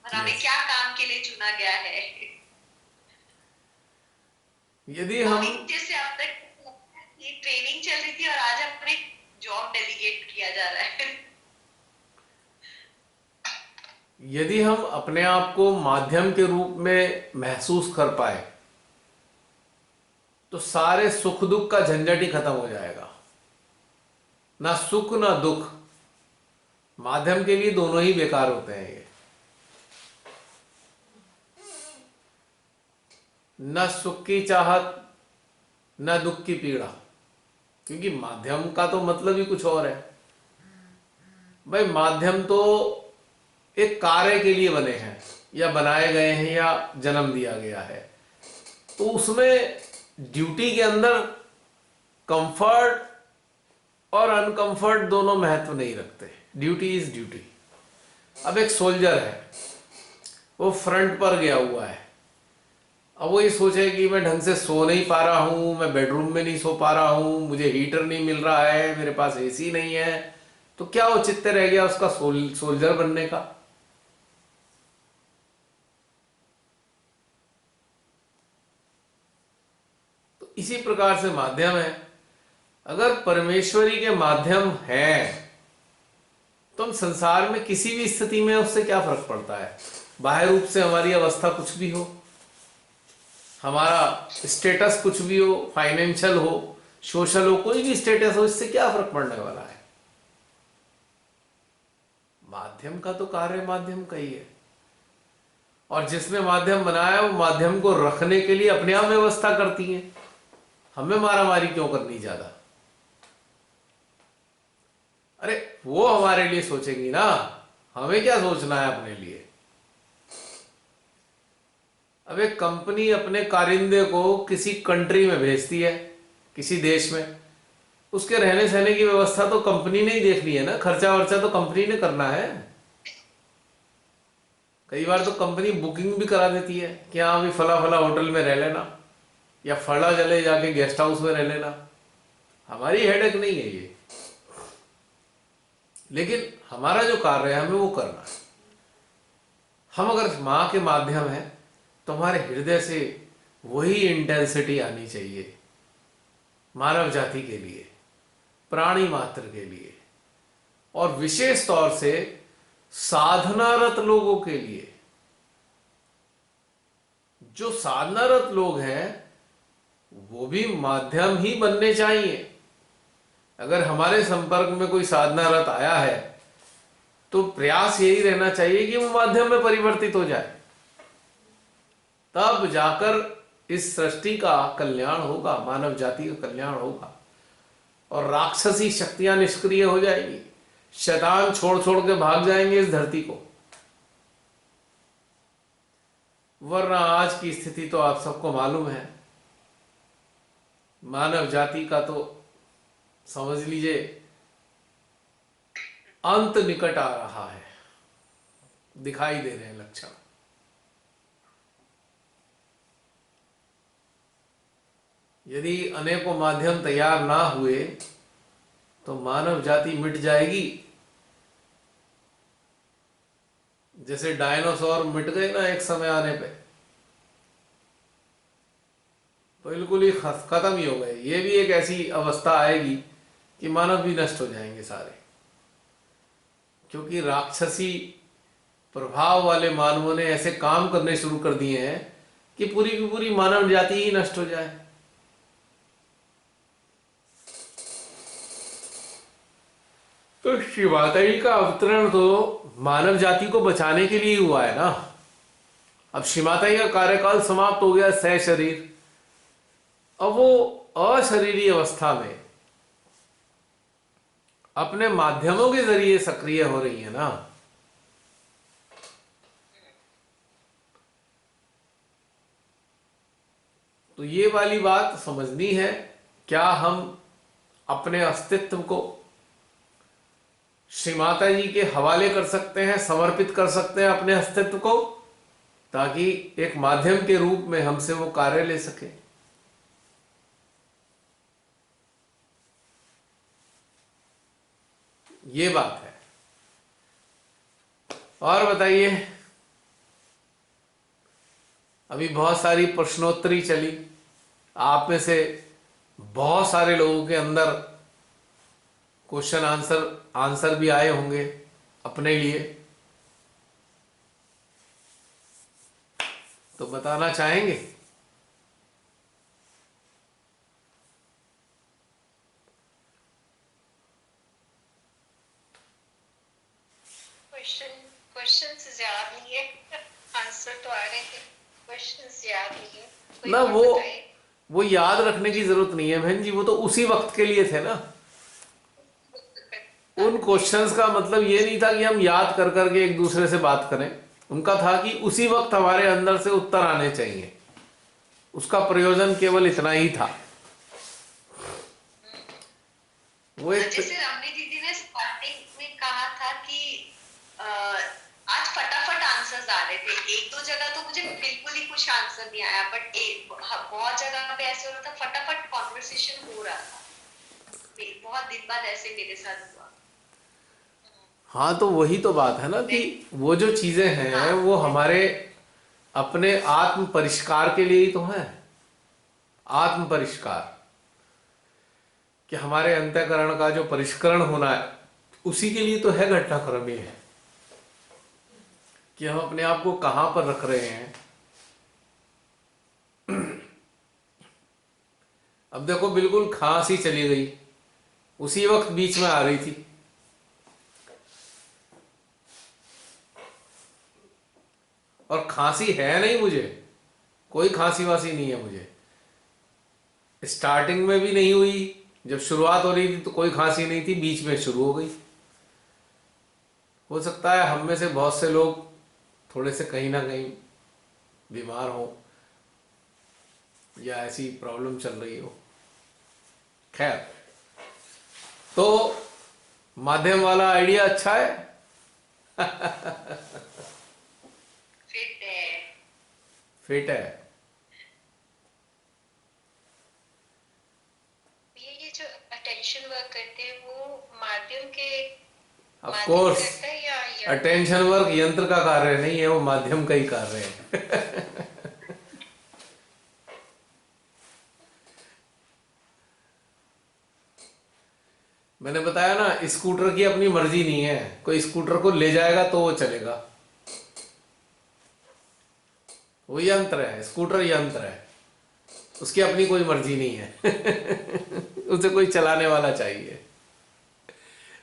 और हमें यस। क्या काम के लिए चुना गया है। यदि वो हम भी जैसे अब तक ये ट्रेनिंग चल रही थी और आज हमें जॉब डेलीगेट किया जा रहा है। यदि हम अपने आप को माध्यम के रूप में महसूस कर पाए, तो सारे सुख दुख का झंझट ही खत्म हो जाएगा। ना सुख ना दुख, माध्यम के लिए दोनों ही बेकार होते हैं ये। न सुख की चाहत, न दुख की पीड़ा, क्योंकि माध्यम का तो मतलब ही कुछ और है। भाई, माध्यम तो एक कार्य के लिए बने हैं, या बनाए गए हैं, या जन्म दिया गया है। तो उसमें ड्यूटी के अंदर कंफर्ट और अनकंफर्ट दोनों महत्व नहीं रखते। Duty is duty. अब एक सोल्जर है, वो फ्रंट पर गया हुआ है। अब वो ये सोचे कि मैं ढंग से सो नहीं पा रहा हूं, मैं बेडरूम में नहीं सो पा रहा हूं, मुझे हीटर नहीं मिल रहा है, मेरे पास एसी नहीं है, तो क्या औचित्य रह गया उसका सोल्जर बनने का? तो इसी प्रकार से माध्यम है। अगर परमेश्वरी के माध्यम हैं, तो हम संसार में किसी भी स्थिति में, उससे क्या फर्क पड़ता है? बाह्य रूप से हमारी अवस्था कुछ भी हो, हमारा स्टेटस कुछ भी हो, फाइनेंशियल हो, सोशल हो, कोई भी स्टेटस हो, इससे क्या फर्क पड़ने वाला है? माध्यम का तो कार्य माध्यम का ही है। और जिसने माध्यम बनाया, वो माध्यम को रखने के लिए अपने आप व्यवस्था करती है। हमें मारा मारी क्यों करनी ज्यादा? अरे, वो हमारे लिए सोचेंगी ना, हमें क्या सोचना है अपने लिए? अब एक कंपनी अपने कारिंदे को किसी कंट्री में भेजती है, किसी देश में, उसके रहने सहने की व्यवस्था तो कंपनी ने ही देखनी है ना, खर्चा वर्चा तो कंपनी ने करना है। कई बार तो कंपनी बुकिंग भी करा देती है कि हाँ अभी फला फला होटल में रह लेना, या फला जले जाके गेस्ट हाउस में रह लेना। हमारी हेडेक नहीं है ये, लेकिन हमारा जो कार्य है हमें वो करना है। हम अगर माँ के माध्यम हैं तो हमारे हृदय से वही इंटेंसिटी आनी चाहिए मानव जाति के लिए, प्राणी मात्र के लिए, और विशेष तौर से साधनारत लोगों के लिए। जो साधनारत लोग हैं वो भी माध्यम ही बनने चाहिए। अगर हमारे संपर्क में कोई साधनारत आया है तो प्रयास यही रहना चाहिए कि वो माध्यम में परिवर्तित हो जाए, तब जाकर इस सृष्टि का कल्याण होगा, मानव जाति का कल्याण होगा, और राक्षसी शक्तियां निष्क्रिय हो जाएंगी, शैतान छोड़ छोड़ के भाग जाएंगे इस धरती को। वरना आज की स्थिति तो आप सबको मालूम है, मानव जाति का तो समझ लीजिए अंत निकट आ रहा है, दिखाई दे रहे हैं लक्षण। यदि अनेकों माध्यम तैयार ना हुए तो मानव जाति मिट जाएगी। जैसे डायनासोर मिट गए ना एक समय आने पे, बिल्कुल ही खत्म ही हो गए। ये भी एक ऐसी अवस्था आएगी कि मानव भी नष्ट हो जाएंगे सारे, क्योंकि राक्षसी प्रभाव वाले मानवों ने ऐसे काम करने शुरू कर दिए हैं कि पूरी की पूरी मानव जाति ही नष्ट हो जाए। तो श्री माता जी का अवतरण तो मानव जाति को बचाने के लिए हुआ है ना। अब श्री माता जी का कार्यकाल समाप्त हो गया, सह शरीर, अब वो अशरीरी अवस्था में अपने माध्यमों के जरिए सक्रिय हो रही है ना। तो ये वाली बात समझनी है। क्या हम अपने अस्तित्व को श्री माता जी के हवाले कर सकते हैं, समर्पित कर सकते हैं अपने अस्तित्व को, ताकि एक माध्यम के रूप में हमसे वो कार्य ले सके। ये बात है। और बताइए, अभी बहुत सारी प्रश्नोत्तरी चली, आप में से बहुत सारे लोगों के अंदर क्वेश्चन आंसर भी आए होंगे अपने लिए, तो बताना चाहेंगे? क्वेश्चंस याद नहीं है, आंसर तो आ रहे थे, क्वेश्चंस याद नहीं है। कोई ना और बताइए। वो याद रखने की जरूरत नहीं है बहन जी, वो तो उसी वक्त के लिए थे ना। उन क्वेश्चंस का मतलब ये नहीं था कि हम याद कर करके एक दूसरे से बात करें, उनका था कि उसी वक्त हमारे अंदर से उत्तर आने चाहिए। उसका प्रयोजन केवल इतना ही था। वो एक जैसे रमनी दीदी ने स्टार्टिंग में कहा था कि आज फटाफट आंसर्स आ रहे थे, एक दो जगह तो मुझे बिल्कुल ही कुछ आंसर नहीं आया, बट बहुत जगह पे ऐसे हो रहा था, फटाफट कॉन्वर्सेशन हो रहा था। बहुत दिन बाद ऐसे मेरे साथ हुआ। हाँ, तो वही तो बात है ना कि वो जो चीजें हैं वो हमारे अपने आत्म परिष्कार के लिए ही तो है। आत्म परिष्कार, कि हमारे अंतःकरण का जो परिष्करण होना है, उसी के लिए तो है घटनाक्रम ये, कि हम अपने आप को कहां पर रख रहे हैं। अब देखो, बिल्कुल खांसी चली गई, उसी वक्त बीच में आ रही थी। और खांसी है नहीं मुझे, कोई खांसी वासी नहीं है मुझे, स्टार्टिंग में भी नहीं हुई, जब शुरुआत हो रही थी तो कोई खांसी नहीं थी, बीच में शुरू हो गई। हो सकता है हम में से बहुत से लोग थोड़े से कहीं ना कहीं बीमार हो या ऐसी प्रॉब्लम चल रही हो। खैर, तो माध्यम वाला आइडिया अच्छा है। फिट है। फिट है। ये जो अटेंशन वर्क करते हैं वो माध्यम के ऑफ माध्यम कोर्स, करता है या यंत्र? अटेंशन वर्क यंत्र का कार्य नहीं है, वो माध्यम का ही कार्य है। मैंने बताया ना, स्कूटर की अपनी मर्जी नहीं है। कोई स्कूटर को ले जाएगा तो वो चलेगा, वो यंत्र है, स्कूटर यंत्र है, उसकी अपनी कोई मर्जी नहीं है। उसे कोई चलाने वाला चाहिए।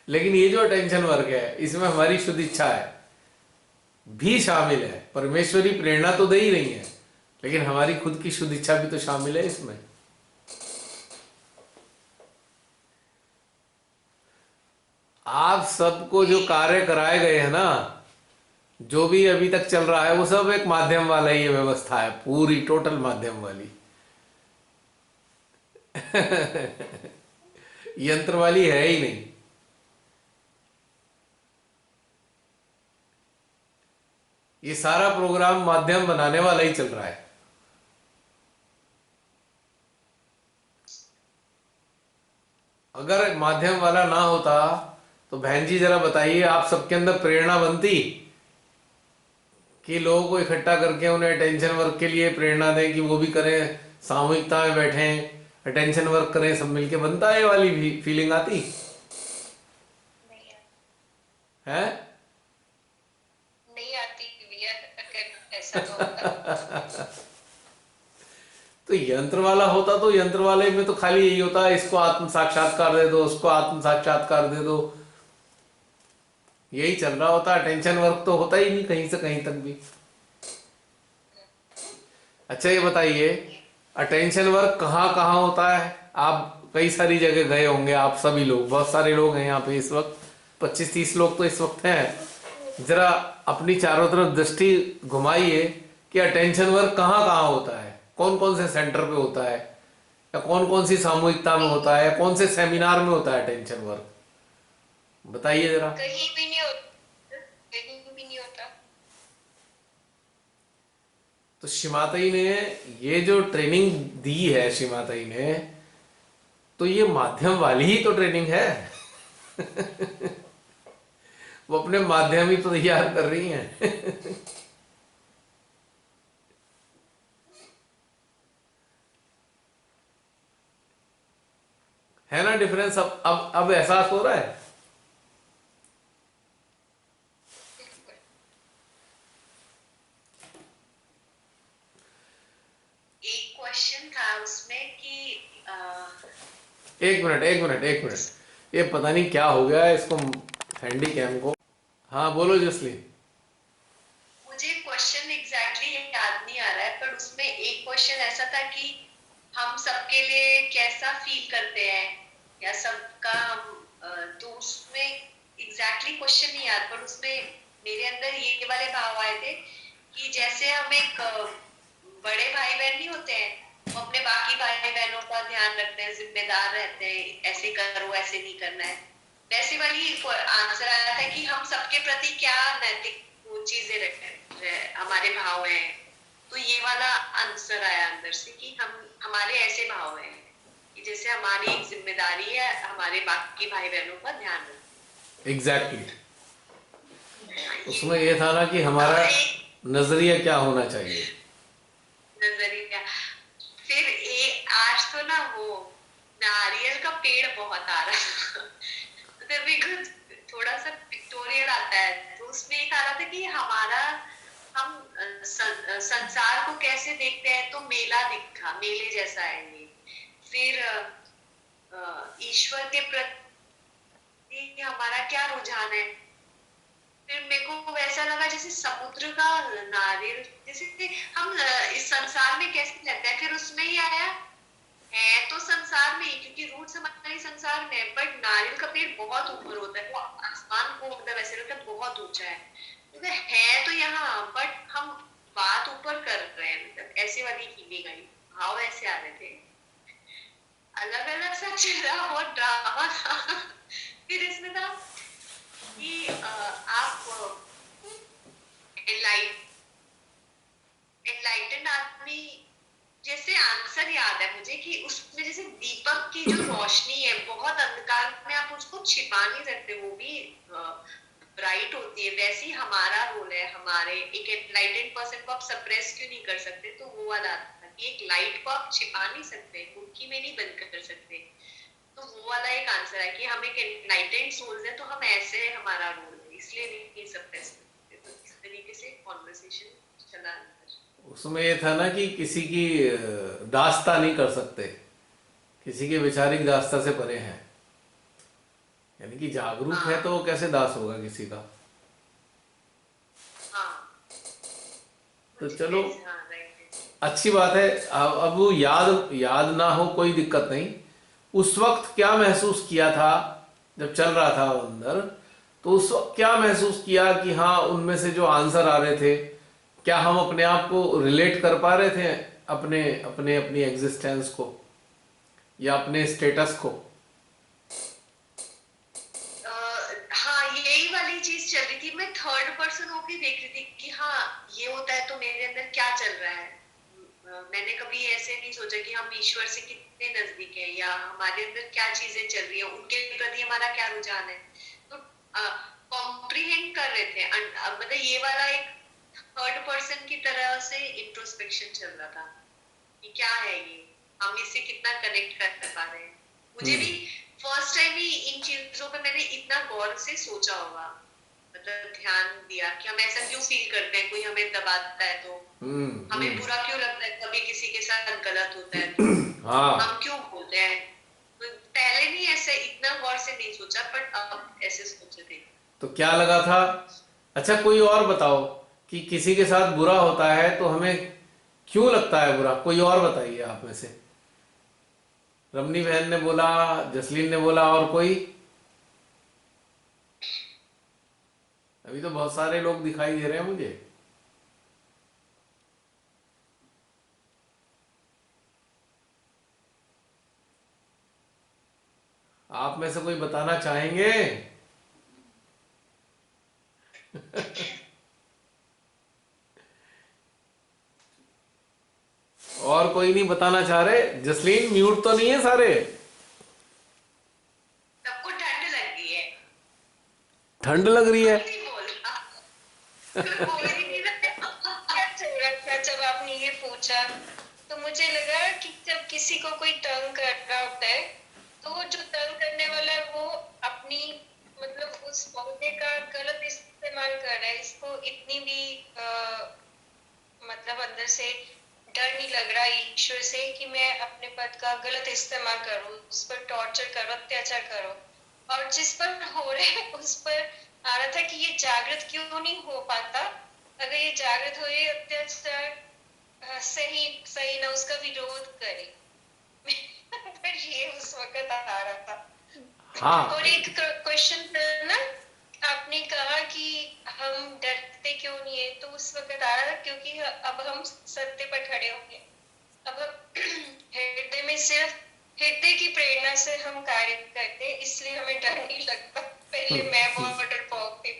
लेकिन ये जो अटेंशन वर्क है, इसमें हमारी शुद्ध इच्छा है भी शामिल है। परमेश्वरी प्रेरणा तो दे ही रही है, लेकिन हमारी खुद की शुद्ध इच्छा भी तो शामिल है इसमें। आप सबको जो कार्य कराए गए हैं ना, जो भी अभी तक चल रहा है, वो सब एक माध्यम वाला ही व्यवस्था है, पूरी टोटल माध्यम वाली। यंत्र वाली है ही नहीं। ये सारा प्रोग्राम माध्यम बनाने वाला ही चल रहा है। अगर माध्यम वाला ना होता तो बहन जी जरा बताइए, आप सबके अंदर प्रेरणा बनती कि लोगों को इकट्ठा करके उन्हें अटेंशन वर्क के लिए प्रेरणा दें कि वो भी करें, सामूहिकता में बैठें, अटेंशन वर्क करें, सब मिलके, बनता है ये वाली भी फीलिंग आती नहीं है? नहीं आती भैया, अगर ऐसा होता। तो यंत्र वाला होता तो यंत्र वाले में तो खाली यही होता है, इसको आत्म साक्षात्कार दे दो, उसको आत्म साक्षात्कार दे दो, यही चल रहा होता। अटेंशन वर्क तो होता ही नहीं कहीं से कहीं तक भी। अच्छा ये बताइए, अटेंशन वर्क कहाँ कहाँ होता है? आप कई सारी जगह गए होंगे, आप सभी लोग, बहुत सारे लोग हैं यहाँ पे इस वक्त, 25-30 लोग तो इस वक्त हैं। जरा अपनी चारों तरफ दृष्टि घुमाइए कि अटेंशन वर्क कहाँ कहाँ होता है, कौन कौन से सेंटर पे होता है, या कौन कौन सी सामूहिकता में होता है, कौन से सेमिनार में होता है अटेंशन वर्क, बताइए जरा। कहीं भी नहीं होता, कहीं भी नहीं होता। तो शिमाताई ने ये जो ट्रेनिंग दी है, शिमाताई ने, तो ये माध्यम वाली ही तो ट्रेनिंग है। वो अपने माध्यम ही तो तैयार कर रही हैं। है ना डिफरेंस? अब एहसास हो रहा है। बिल्कुल। एक क्वेश्चन था उसमें कि एक मिनट, एक मिनट, एक मिनट, ये पता नहीं क्या हो गया है इसको, हैंडी कैम को। हाँ बोलो जसली। मुझे क्वेश्चन एग्जैक्टली याद नहीं आ रहा है, पर उसमें एक क्वेश्चन ऐसा था कि हम सबके लिए कैसा फील करते हैं या सबका हम तो उसमें एग्जैक्टली क्वेश्चन नहीं याद, पर उसमें मेरे अंदर ये वाले भाव आए थे कि जैसे हम एक बड़े भाई बहन नहीं होते हैं, वो अपने बाकी भाई बहनों का ध्यान रखते हैं, जिम्मेदार रहते हैं, ऐसे करो ऐसे नहीं करना है, वैसे वाली आंसर आया था कि हम सबके प्रति क्या नैतिक वो चीजें रखते हैं, हमारे भाव हैं। तो ये वाला आंसर आया अंदर से कि हम हमारे ऐसे भाव हैं कि जैसे हमारी एक जिम्मेदारी है हमारे बाकी भाई बहनों का ध्यान रखना। एग्जैक्टली। उसमें ये था ना कि हमारा नजरिया क्या होना चाहिए। नजरिया। फिर आज तो ना वो नारियल का पेड़ बहुत आ रहा है। तो भी कुछ थोड़ा सा पिक्टोरियल आता है, तो उसमें एक आ रहा था कि हमारा हम संसार को कैसे देखते हैं, तो मेला दिखा, मेले जैसा है ये। फिर ईश्वर के प्रति हमारा क्या रुझान है। फिर मेरे को वैसा लगा जैसे समुद्र का नारियल, जैसे हम इस संसार में कैसे रहते हैं। फिर उसमें ही आया है तो संसार में ही, क्योंकि रूट्स हमारे संसार में है, बट नारियल का पेड़ बहुत ऊपर होता है, वो आसमान को मतलब ऐसे लगता है बहुत ऊंचा है। तो है तो यहाँ, बट हम बात ऊपर कर रहे हैं, मतलब ऐसे वाली फीलिंग आई, भाव ऐसे आ रहे थे, अलग अलग सा चेहरा, बहुत ड्रामा था। फिर इसमें था कि आप एनलाइटेंड आदमी, जैसे आंसर याद है मुझे कि उसमें जैसे दीपक की जो रोशनी है, बहुत अंधकार में आप उसको छिपा नहीं सकते, वो भी ब्राइट होती है, वैसे ही हमारा रोल है, हमारे एक एनलाइटेंड पर्सन को आप सप्रेस क्यों नहीं कर सकते, तो वो वाला था कि एक लाइट को आप छिपा नहीं सकते, मुट्ठी में नहीं बंद कर सकते, तो वो वाला एक आंसर है कि हम एक एनलाइटेंड सोल्स है, तो हम ऐसे, हमारा रोल है, इसलिए नहीं सप्रेस करते, तो इस तरीके से कॉन्वर्सेशन चला। उसमें ये था ना कि किसी की दास्ता नहीं कर सकते, किसी के वैचारिक दास्ता से परे हैं, यानी कि जागरूक है हाँ तो कैसे दास होगा किसी का। हाँ, तो कुछ चलो, ऐसे, हाँ राइट। अच्छी बात है। अब वो याद याद ना हो कोई दिक्कत नहीं। उस वक्त क्या महसूस किया था जब चल रहा था वो अंदर, तो उस वक्त क्या महसूस किया कि हाँ उनमें से जो आंसर आ रहे थे, क्या हम अपने आप को रिलेट कर पा रहे थे अपने अपने अपनी एग्जिस्टेंस को या अपने स्टेटस को। हाँ, यही वाली चीज चल रही थी, मैं थर्ड पर्सन होके देख रही थी कि हाँ ये होता है तो मेरे अंदर क्या चल रहा है। मैंने कभी ऐसे नहीं सोचा कि हम ईश्वर से कितने नजदीक हैं, या हमारे अंदर क्या चीजें चल रही है, उनके प्रति हमारा क्या रुझान है, तो कॉम्प्रिहेंड कर रहे थे। मतलब ये वाला एक थर्ड पर्सन की तरह से इंट्रोस्पेक्शन चल रहा था कि क्या है ये, हम इससे कितना कनेक्ट कर पा रहे हैं। मुझे भी फर्स्ट टाइम ही इन चीजों पे मैंने इतना गौर से सोचा होगा, मतलब ध्यान दिया कि हम ऐसा क्यों फील करते हैं, कोई हमें दबाता है तो हमें बुरा क्यों लगता है, कभी किसी के साथ गलत होता है तो हाँ, हम क्यों बोलते हैं। तो पहले नहीं ऐसे इतना गौर से नहीं सोचा, पर अब ऐसे सोचे थे। तो क्या लगा था। अच्छा कोई और बताओ कि किसी के साथ बुरा होता है तो हमें क्यों लगता है बुरा, कोई और बताइए आप में से। रमनी बहन ने बोला, जसलीन ने बोला, और कोई। अभी तो बहुत सारे लोग दिखाई दे रहे हैं मुझे। आप में से कोई बताना चाहेंगे। और कोई नहीं बताना चाह रहे। जसलीन म्यूट तो नहीं है सारे। सबको ठंड लग गई है, ठंड लग रही है। कोई नहीं बोल रहा, कोई नहीं रहा। क्या चल रहा था जब आपने ये पूछा, तो मुझे लगा कि जब किसी को कोई तंग कर रहा होता है, तो वो जो तंग करने वाला है वो अपनी, मतलब उस पौधे का गलत इस्तेमाल कर रहा है, इसको इतनी भी मतलब अंदर से डर नहीं लग रहा ईश्वर से कि मैं अपने पद का गलत इस्तेमाल करूं, उस पर टॉर्चर करो, अत्याचार करो, और जिस पर हो रहे हैं उस पर आ रहा था कि ये जागृत क्यों नहीं हो पाता। अगर ये जागृत हो, ये अत्याचार सही सही ना उसका विरोध करे। पर ये उस वक्त आ रहा था। हाँ, और एक क्वेश्चन था ना, आपने कहा कि हम डरते क्यों नहीं है, तो उस वक्त आ रहा था क्योंकि अब हम सत्य पर खड़े होंगे। अब हम हृदय में सिर्फ हृदय की प्रेरणा से हम कार्य करते हैं, इसलिए हमें डर नहीं लगता। पहले मैं बहुत डरपोक थी।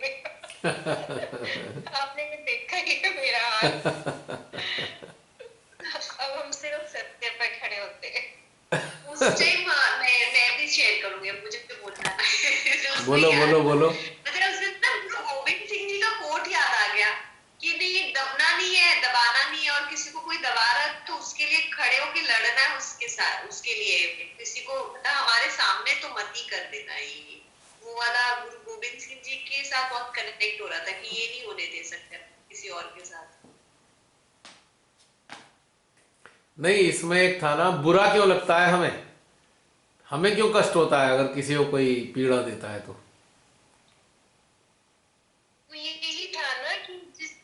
आपने ये देखा ही है मेरा हाल। अब हम सिर्फ सत्य पर खड़े होते हैं। उस टाइम मैं भी शेयर करूंगी, अब मुझे तो बोलना है। उसमें बोलो क्या बोलो था, बोलो। मतलब उसमें ना गुरु गोविंद सिंह जी का कोट याद आ गया कि नहीं, दबना नहीं है, दबाना नहीं है, और किसी को कोई दबा रहा है तो उसके लिए खड़े होके लड़ना है उसके साथ, उसके लिए किसी को मतलब हमारे सामने तो मत ही कर देना। ये वो वाला गुरु गोविंद सिंह जी के साथ बहुत कनेक्ट हो रहा था कि ये नहीं होने दे सकते किसी और के साथ। नहीं, इसमें एक था ना, बुरा क्यों लगता है हमें, हमें क्यों कष्ट होता है अगर किसी को कोई पीड़ा देता है तो। तो ये यही था ना कि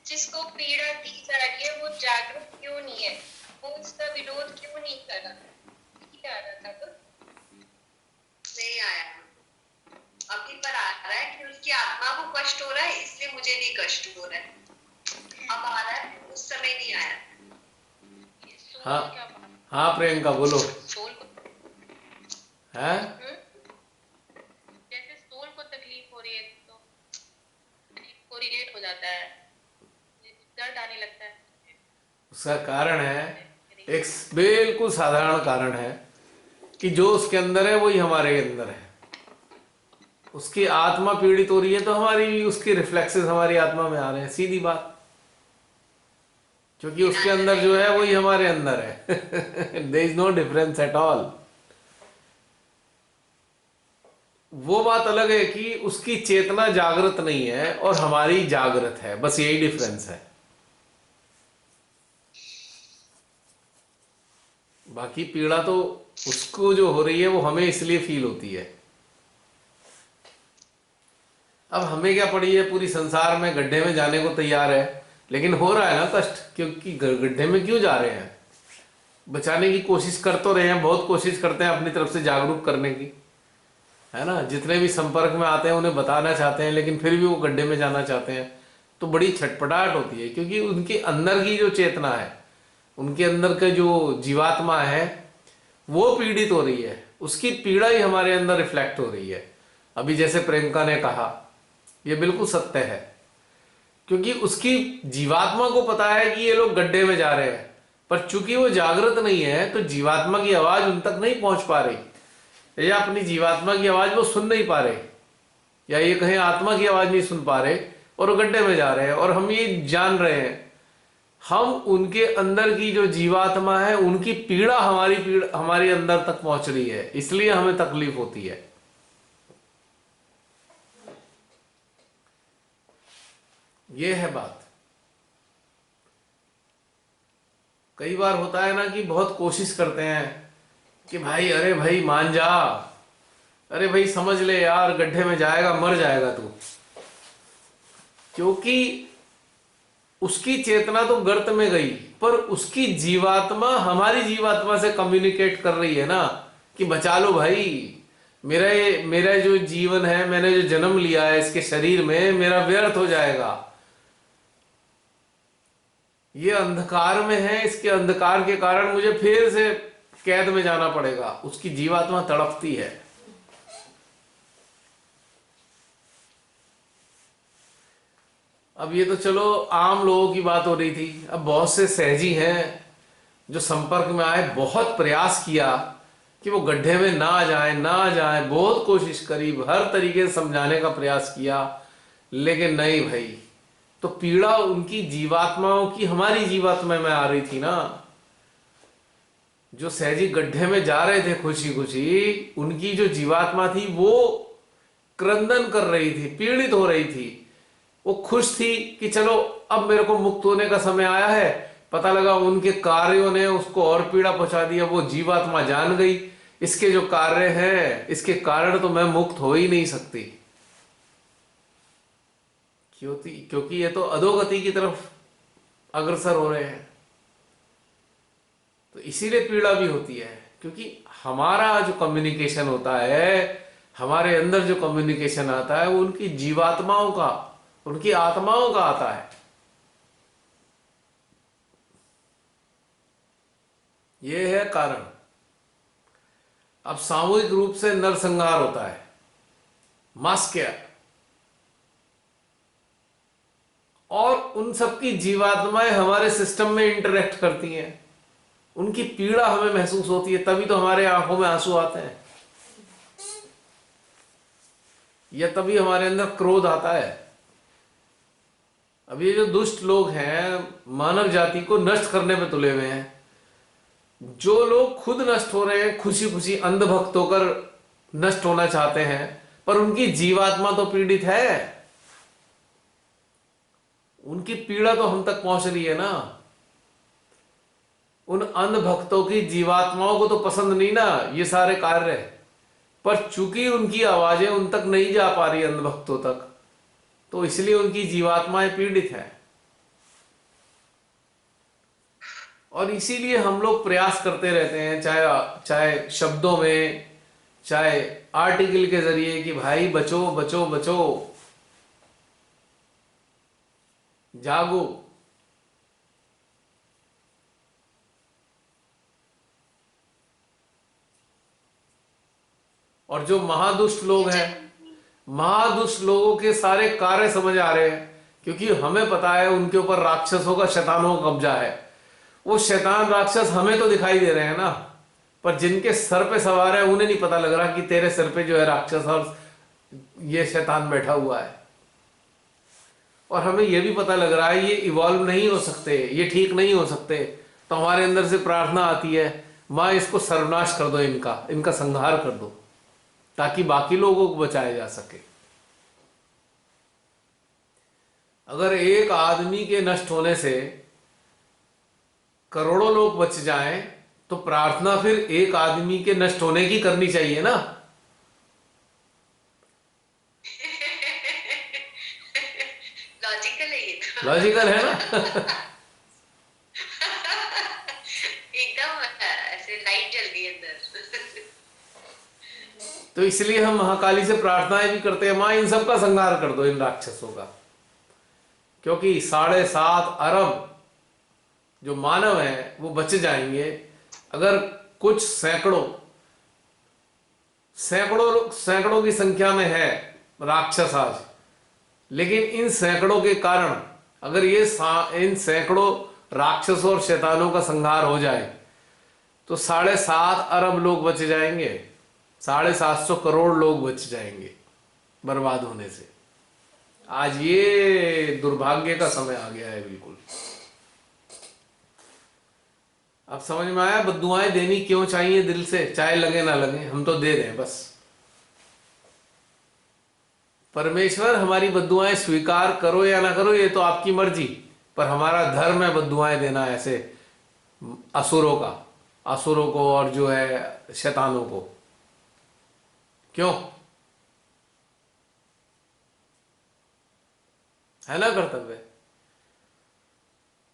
जिसको पीड़ा दी जा रही है वो जागरूक क्यों नहीं है, वो उसका विरोध क्यों नहीं कर रहा। यही आ रहा था। तो नहीं आया, अभी पर आ रहा है कि उसकी आत्मा को कष्ट हो रहा है, इसलिए मुझे भी कष्ट हो रहा है। अब आ रहा है उस समय नहीं आया। हाँ हाँ प्रियंका बोलो। सोल को है जैसे सोल को तकलीफ हो रही है तो कोरिलेट हो जाता है, दर्द आने लगता है। उसका कारण है, एक बिल्कुल साधारण कारण है कि जो उसके अंदर है वही हमारे अंदर है। उसकी आत्मा पीड़ित हो रही है तो हमारी उसकी रिफ्लेक्सेस हमारी आत्मा में आ रहे हैं, सीधी बात। क्योंकि उसके अंदर जो है वही हमारे अंदर है। There is no difference at all. वो बात अलग है कि उसकी चेतना जागृत नहीं है और हमारी जागृत है, बस यही डिफरेंस है। बाकी पीड़ा तो उसको जो हो रही है वो हमें इसलिए फील होती है। अब हमें क्या पड़ी है, पूरी संसार में गड्ढे में जाने को तैयार है, लेकिन हो रहा है ना कष्ट। क्योंकि गड्ढे में क्यों जा रहे हैं? बचाने की कोशिश कर तो रहे हैं, बहुत कोशिश करते हैं अपनी तरफ से जागरूक करने की, है ना। जितने भी संपर्क में आते हैं उन्हें बताना चाहते हैं, लेकिन फिर भी वो गड्ढे में जाना चाहते हैं। तो बड़ी छटपटाहट होती है, क्योंकि उनके अंदर की जो चेतना है, उनके अंदर का जो जीवात्मा है वो पीड़ित हो रही है। उसकी पीड़ा ही हमारे अंदर रिफ्लेक्ट हो रही है। अभी जैसे प्रियंका ने कहा, ये बिल्कुल सत्य है। क्योंकि उसकी जीवात्मा को पता है कि ये लोग गड्ढे में जा रहे हैं, पर चूंकि वो जागृत नहीं है तो जीवात्मा की आवाज उन तक नहीं पहुंच पा रही, या अपनी जीवात्मा की आवाज वो सुन नहीं पा रहे, या ये कहें आत्मा की आवाज नहीं सुन पा रहे, और वो गड्ढे में जा रहे हैं। और हम ये जान रहे हैं, हम उनके अंदर की जो जीवात्मा है उनकी पीड़ा हमारी अंदर तक पहुंच रही है, इसलिए हमें तकलीफ होती है। ये है बात। कई बार होता है ना कि बहुत कोशिश करते हैं कि भाई, अरे भाई मान जा, अरे भाई समझ ले यार, गड्ढे में जाएगा, मर जाएगा तू। क्योंकि उसकी चेतना तो गर्त में गई, पर उसकी जीवात्मा हमारी जीवात्मा से कम्युनिकेट कर रही है ना कि बचा लो भाई, मेरा जो जीवन है, मैंने जो जन्म लिया है इसके शरीर में, मेरा व्यर्थ हो जाएगा। ये अंधकार में है, इसके अंधकार के कारण मुझे फिर से कैद में जाना पड़ेगा। उसकी जीवात्मा तड़पती है। अब ये तो चलो आम लोगों की बात हो रही थी, अब बहुत से सहजी हैं जो संपर्क में आए, बहुत प्रयास किया कि वो गड्ढे में ना जाए ना जाए, बहुत कोशिश करी, हर तरीके से समझाने का प्रयास किया, लेकिन नहीं भाई। तो पीड़ा उनकी जीवात्माओं की हमारी जीवात्मा में आ रही थी ना। जो सहजी गड्ढे में जा रहे थे खुशी खुशी, उनकी जो जीवात्मा थी वो क्रंदन कर रही थी, पीड़ित हो रही थी। वो खुश थी कि चलो अब मेरे को मुक्त होने का समय आया है। पता लगा उनके कार्यों ने उसको और पीड़ा पहुंचा दिया। वो जीवात्मा जान गई, इसके जो कार्य हैं, इसके कारण तो मैं मुक्त हो ही नहीं सकती। क्योंकि ये तो अधोगति की तरफ अग्रसर हो रहे हैं। तो इसीलिए पीड़ा भी होती है, क्योंकि हमारा जो कम्युनिकेशन होता है, हमारे अंदर जो कम्युनिकेशन आता है, वो उनकी जीवात्माओं का, उनकी आत्माओं का आता है। ये है कारण। अब सामूहिक रूप से नरसंहार होता है, मास केयर, और उन सबकी जीवात्माएं हमारे सिस्टम में इंटरेक्ट करती हैं। उनकी पीड़ा हमें महसूस होती है, तभी तो हमारे आंखों में आंसू आते हैं, या तभी हमारे अंदर क्रोध आता है। अब ये जो दुष्ट लोग हैं, मानव जाति को नष्ट करने पे तुले हुए हैं। जो लोग खुद नष्ट हो रहे हैं, खुशी खुशी अंधभक्त होकर नष्ट होना चाहते हैं, पर उनकी जीवात्मा तो पीड़ित है। उनकी पीड़ा तो हम तक पहुंच रही है ना। उन अंधभक्तों की जीवात्माओं को तो पसंद नहीं ना ये सारे कार्य, पर चूंकि उनकी आवाजें उन तक नहीं जा पा रही अंधभक्तों तक, तो इसलिए उनकी जीवात्माएं पीड़ित है। और इसीलिए हम लोग प्रयास करते रहते हैं, चाहे शब्दों में, चाहे आर्टिकल के जरिए, कि भाई बचो बचो बचो, जागो। और जो महादुष्ट लोग हैं, महादुष्ट लोगों के सारे कार्य समझ आ रहे हैं, क्योंकि हमें पता है उनके ऊपर राक्षसों का, शैतानों का कब्जा है। वो शैतान राक्षस हमें तो दिखाई दे रहे हैं ना, पर जिनके सर पे सवार है उन्हें नहीं पता लग रहा कि तेरे सर पे जो है राक्षस और ये शैतान बैठा हुआ है। और हमें यह भी पता लग रहा है ये इवॉल्व नहीं हो सकते, ये ठीक नहीं हो सकते। तो हमारे अंदर से प्रार्थना आती है, माँ इसको सर्वनाश कर दो, इनका इनका संहार कर दो, ताकि बाकी लोगों को बचाया जा सके। अगर एक आदमी के नष्ट होने से करोड़ों लोग बच जाएं, तो प्रार्थना फिर एक आदमी के नष्ट होने की करनी चाहिए ना। लॉजिकल है ये तो। लॉजिकल है ना। एकदम ऐसे लाइट जल गई अंदर। तो इसलिए हम महाकाली से प्रार्थनाएं भी करते हैं, माँ इन सब का संहार कर दो, इन राक्षसों का। क्योंकि 7.5 अरब जो मानव हैं वो बच जाएंगे। अगर कुछ सैकड़ों सैकड़ों सैकड़ों की संख्या में है राक्षस आज, लेकिन इन सैकड़ों के कारण अगर ये इन सैकड़ों राक्षसों और शैतानों का संहार हो जाए तो 7.5 अरब लोग बच जाएंगे, 750 करोड़ लोग बच जाएंगे बर्बाद होने से। आज ये दुर्भाग्य का समय आ गया है बिल्कुल। अब समझ में आया बद्दुआएं देनी क्यों चाहिए दिल से, चाहे लगे ना लगे, हम तो दे दें बस। परमेश्वर हमारी बद्दुआएं स्वीकार करो या ना करो ये तो आपकी मर्जी, पर हमारा धर्म है बद्दुआएं देना ऐसे असुरों को और जो है शैतानों को। क्यों? है ना कर्तव्य।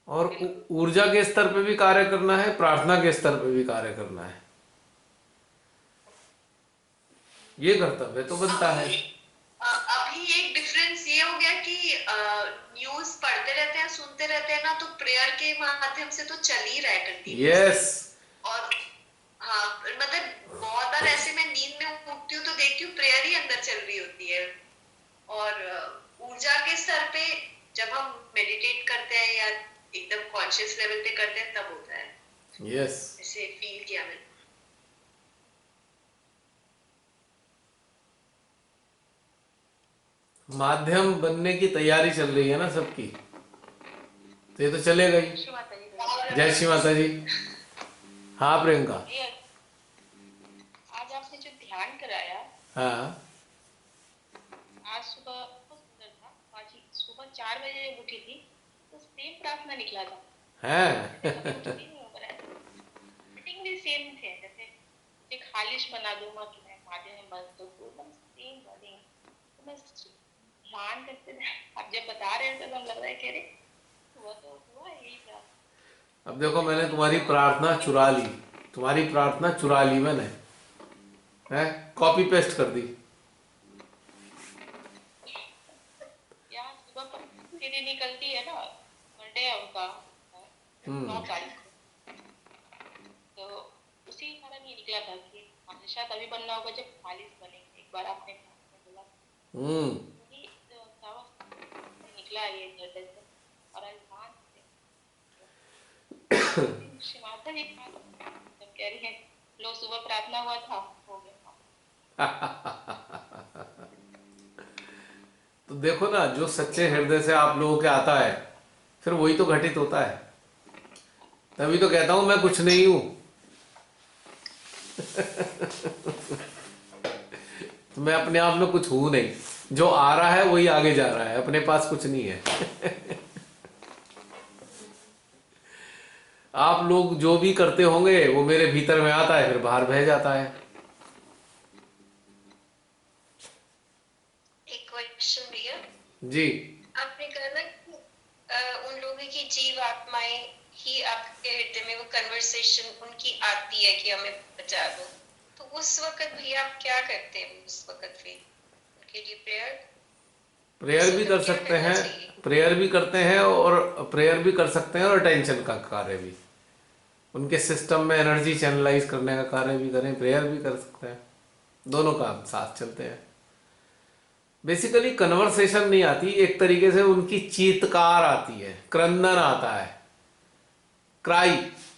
और ऊर्जा के स्तर पे भी कार्य करना है, प्रार्थना के स्तर पे भी कार्य करना है, ये कर्तव्य तो बनता है। अभी एक डिफरेंस ये हो गया कि न्यूज पढ़ते रहते हैं, सुनते रहते हैं ना, तो प्रेयर के माध्यम से तो चल ही रहा है कंटिन्यूअसली। यस। और हाँ, मतलब बहुत बार ऐसे मैं नींद में उठती हूँ तो देखती हूँ प्रेयर ही अंदर चल रही होती है। और ऊर्जा के स्तर पे जब हम मेडिटेट करते हैं या एकदम कॉन्शियस लेवल पे करते हैं तब होता है। यस। ऐसे फील किया मैंने। माध्यम बनने की तैयारी चल रही है ना सबकी, तो ये तो चलेगा ही। जय श्री माता जी। हाँ प्रियंका। आज आपने जो ध्यान कराया, हाँ आज सुबह बहुत सुंदर था। आज सुबह 4 बजे जब उठी थी तो सेम प्रार्थना निकला था। मीटिंग भी सेम थे, जैसे मुझे खालिश बना दो माँ कि मैं माध्यम बन दो, एकदम सेम वर्डिंग। तो मैं ध्यान करते आप जब बता रहे थे तो लग रहा है कि अरे वो तो हुआ यही प्रार्थना। अब देखो मैंने तुम्हारी प्रार्थना चुरा ली, तुम्हारी प्रार्थना चुरा ली मैंने, है कॉपी पेस्ट कर दी। यहाँ सुबह पर सीधी निकलती है ना, बर्थडे है उनका 9 तारीख को, तो उसी कारण ये निकला था कि हमेशा तभी बनना होगा जब खालिश बनेंगे। एक बार आपने बोला निकला ये निर्देश। और आज माता जी जब कह रही है लो सुबह प्रार्थना हुआ था हो गया। तो देखो ना, जो सच्चे हृदय से आप लोगों के आता है फिर वही तो घटित होता है। तभी तो कहता हूं मैं कुछ नहीं हूं। तो मैं अपने आप में कुछ हूं नहीं, जो आ रहा है वही आगे जा रहा है, अपने पास कुछ नहीं है। आप लोग जो भी करते होंगे वो मेरे भीतर में आता है फिर बाहर बह जाता है। एक क्वेश्चन भैया जी। आपने कहा ना कि उन लोगों की जीव आत्माएं ही आपके हृदय में वो कन्वर्सेशन उनकी आती है कि हमें बचा दो, तो उस वक्त भैया आप क्या करते हैं? उस वक्त फिर उनके लिए प्रेयर भी कर सकते हैं, प्रेयर भी करते हैं और प्रेयर भी कर सकते हैं और अटेंशन का कार्य भी, उनके सिस्टम में एनर्जी चैनलाइज करने का कार्य भी करें, प्रेयर भी कर सकते हैं। दोनों काम साथ चलते हैं। बेसिकली कन्वर्सेशन नहीं आती, एक तरीके से उनकी चीत्कार आती है, क्रंदन आता है, cry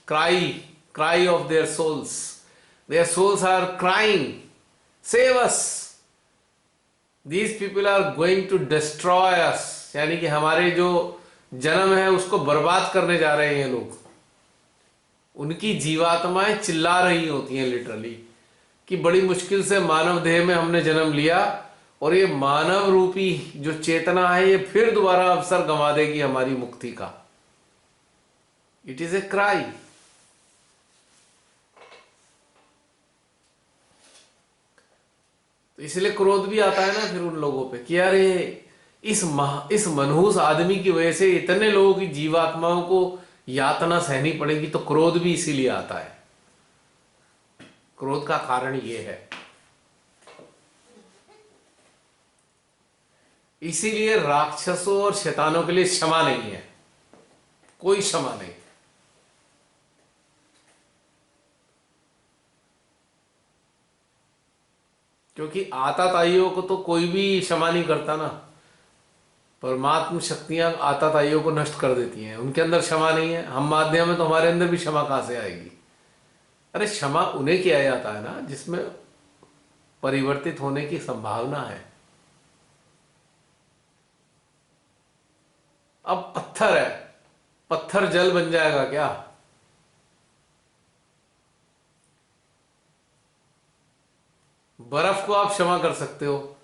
cry cry of their souls are crying, save us, these people are going to destroy us, यानी कि हमारे जो जन्म है उसको बर्बाद करने जा रहे हैं ये लोग। उनकी जीवात्माएं चिल्ला रही होती हैं लिटरली कि बड़ी मुश्किल से मानव देह में हमने जन्म लिया और ये मानव रूपी जो चेतना है ये फिर दोबारा अवसर गंवा देगी हमारी मुक्ति का। It is a cry. तो इसलिए क्रोध भी आता है ना फिर उन लोगों पे कि यार ये इस मनहूस आदमी की वजह से इतने लोगों की जीवात्माओं को यातना सहनी पड़ेगी, तो क्रोध भी इसीलिए आता है। क्रोध का कारण ये है। इसीलिए राक्षसों और शैतानों के लिए क्षमा नहीं है, कोई क्षमा नहीं। क्योंकि आताताइयों को तो कोई भी क्षमा नहीं करता ना। परमात्म शक्तियां आताताइयों को नष्ट कर देती हैं, उनके अंदर क्षमा नहीं है। हम माध्यम में तो हमारे अंदर भी क्षमा कहां से आएगी? अरे क्षमा उन्हें किया जाता है ना जिसमें परिवर्तित होने की संभावना है। अब पत्थर है, पत्थर जल बन जाएगा क्या? बर्फ को आप क्षमा कर सकते हो,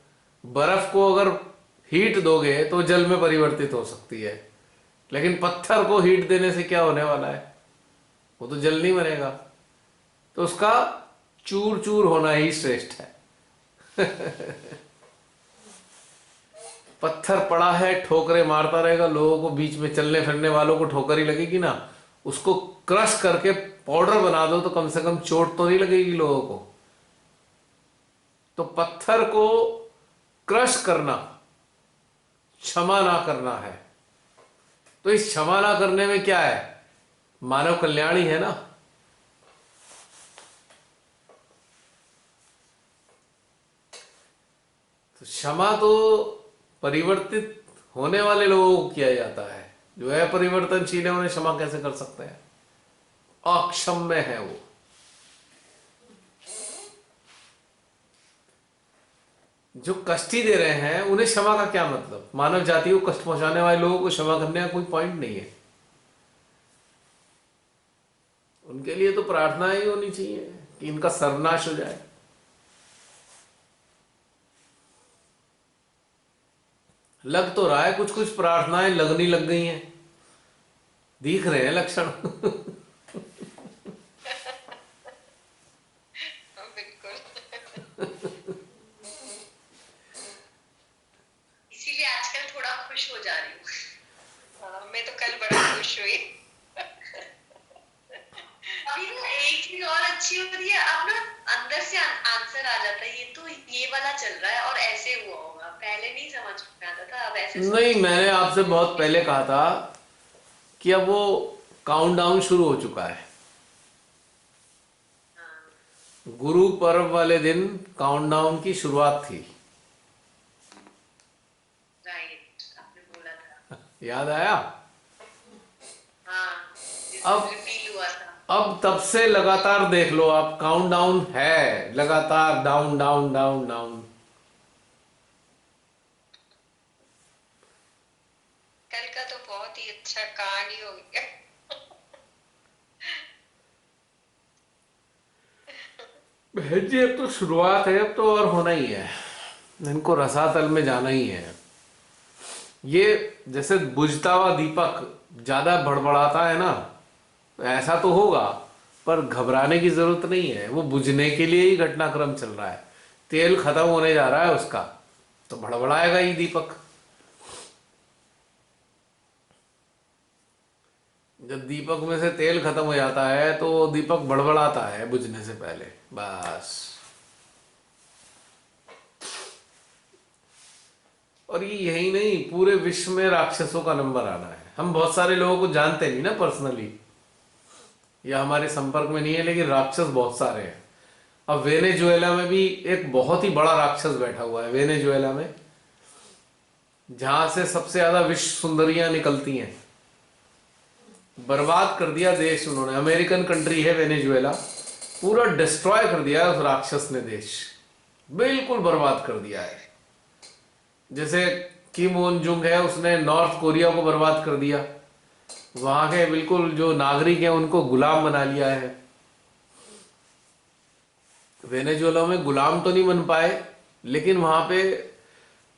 बर्फ को अगर हीट दोगे तो जल में परिवर्तित हो सकती है, लेकिन पत्थर को हीट देने से क्या होने वाला है? वो तो जल नहीं बनेगा। तो उसका चूर चूर होना ही श्रेष्ठ है। पत्थर पड़ा है, ठोकरे मारता रहेगा, लोगों को बीच में चलने फिरने वालों को ठोकर ही लगेगी ना। उसको क्रश करके पाउडर बना दो तो कम से कम चोट तो नहीं लगेगी लोगों को। तो पत्थर को क्रश करना क्षमा ना करना है। तो इस क्षमा ना करने में क्या है? मानव कल्याण ही है ना। तो क्षमा तो परिवर्तित होने वाले लोगों को किया जाता है, जो है परिवर्तनशील है उन्हें क्षमा कैसे कर सकते हैं? अक्षम्य है वो। जो कष्ट ही दे रहे हैं उन्हें क्षमा का क्या मतलब? मानव जाति को कष्ट पहुंचाने वाले लोगों को क्षमा करने का कोई पॉइंट नहीं है। उनके लिए तो प्रार्थना ही होनी चाहिए कि इनका सर्वनाश हो जाए। लग तो रहा है कुछ कुछ प्रार्थनाएं लगनी लग गई हैं, दिख रहे हैं लक्षण। बिल्कुल। इसीलिए आजकल थोड़ा खुश हो जा रही हूँ। मैं तो कल बड़ा खुश हुई। अभी ना एक चीज और अच्छी हो रही है, अब ना अंदर से आंसर आ जाता है, ये तो ये वाला चल रहा है और ऐसे हुआ होगा। पहले नहीं समझ में आता था, अब ऐसे नहीं, मैंने आपसे बहुत पहले कहा था कि अब वो काउंटडाउन शुरू हो चुका है। गुरु पर्व वाले दिन काउंटडाउन की शुरुआत थी। राइट, आपने बोला था। याद आया? हाँ, अब रिपील हुआ था। अब तब से लगातार देख लो आप, काउंटडाउन है लगातार, डाउन डाउन डाउन डाउन। कल का तो बहुत ही अच्छा कहानी हो गया। बहन जी अब तो शुरुआत है, अब तो और होना ही है, इनको रसातल में जाना ही है। ये जैसे बुझता हुआ दीपक ज्यादा भड़बड़ाता है ना, तो ऐसा तो होगा, पर घबराने की जरूरत नहीं है। वो बुझने के लिए ही घटनाक्रम चल रहा है। तेल खत्म होने जा रहा है उसका, तो भड़बड़ाएगा ही दीपक। जब दीपक में से तेल खत्म हो जाता है तो दीपक बड़बड़ाता है बुझने से पहले, बस। और ये यही नहीं, पूरे विश्व में राक्षसों का नंबर आना है। हम बहुत सारे लोगों को जानते नहीं ना पर्सनली, या हमारे संपर्क में नहीं है, लेकिन राक्षस बहुत सारे हैं। अब वेनेजुएला में भी एक बहुत ही बड़ा राक्षस बैठा हुआ है, वेनेजुएला में, जहां से सबसे ज्यादा विश्व सुंदरियां निकलती हैं। बर्बाद कर दिया देश उन्होंने, अमेरिकन कंट्री है वेनेजुएला, पूरा डिस्ट्रॉय कर दिया है उस राक्षस ने, देश बिल्कुल बर्बाद कर दिया है। जैसे किम ओन जुंग है, उसने नॉर्थ कोरिया को बर्बाद कर दिया, वहां के बिल्कुल जो नागरिक हैं उनको गुलाम बना लिया है। वेनेजुएला में गुलाम तो नहीं बन पाए, लेकिन वहां पे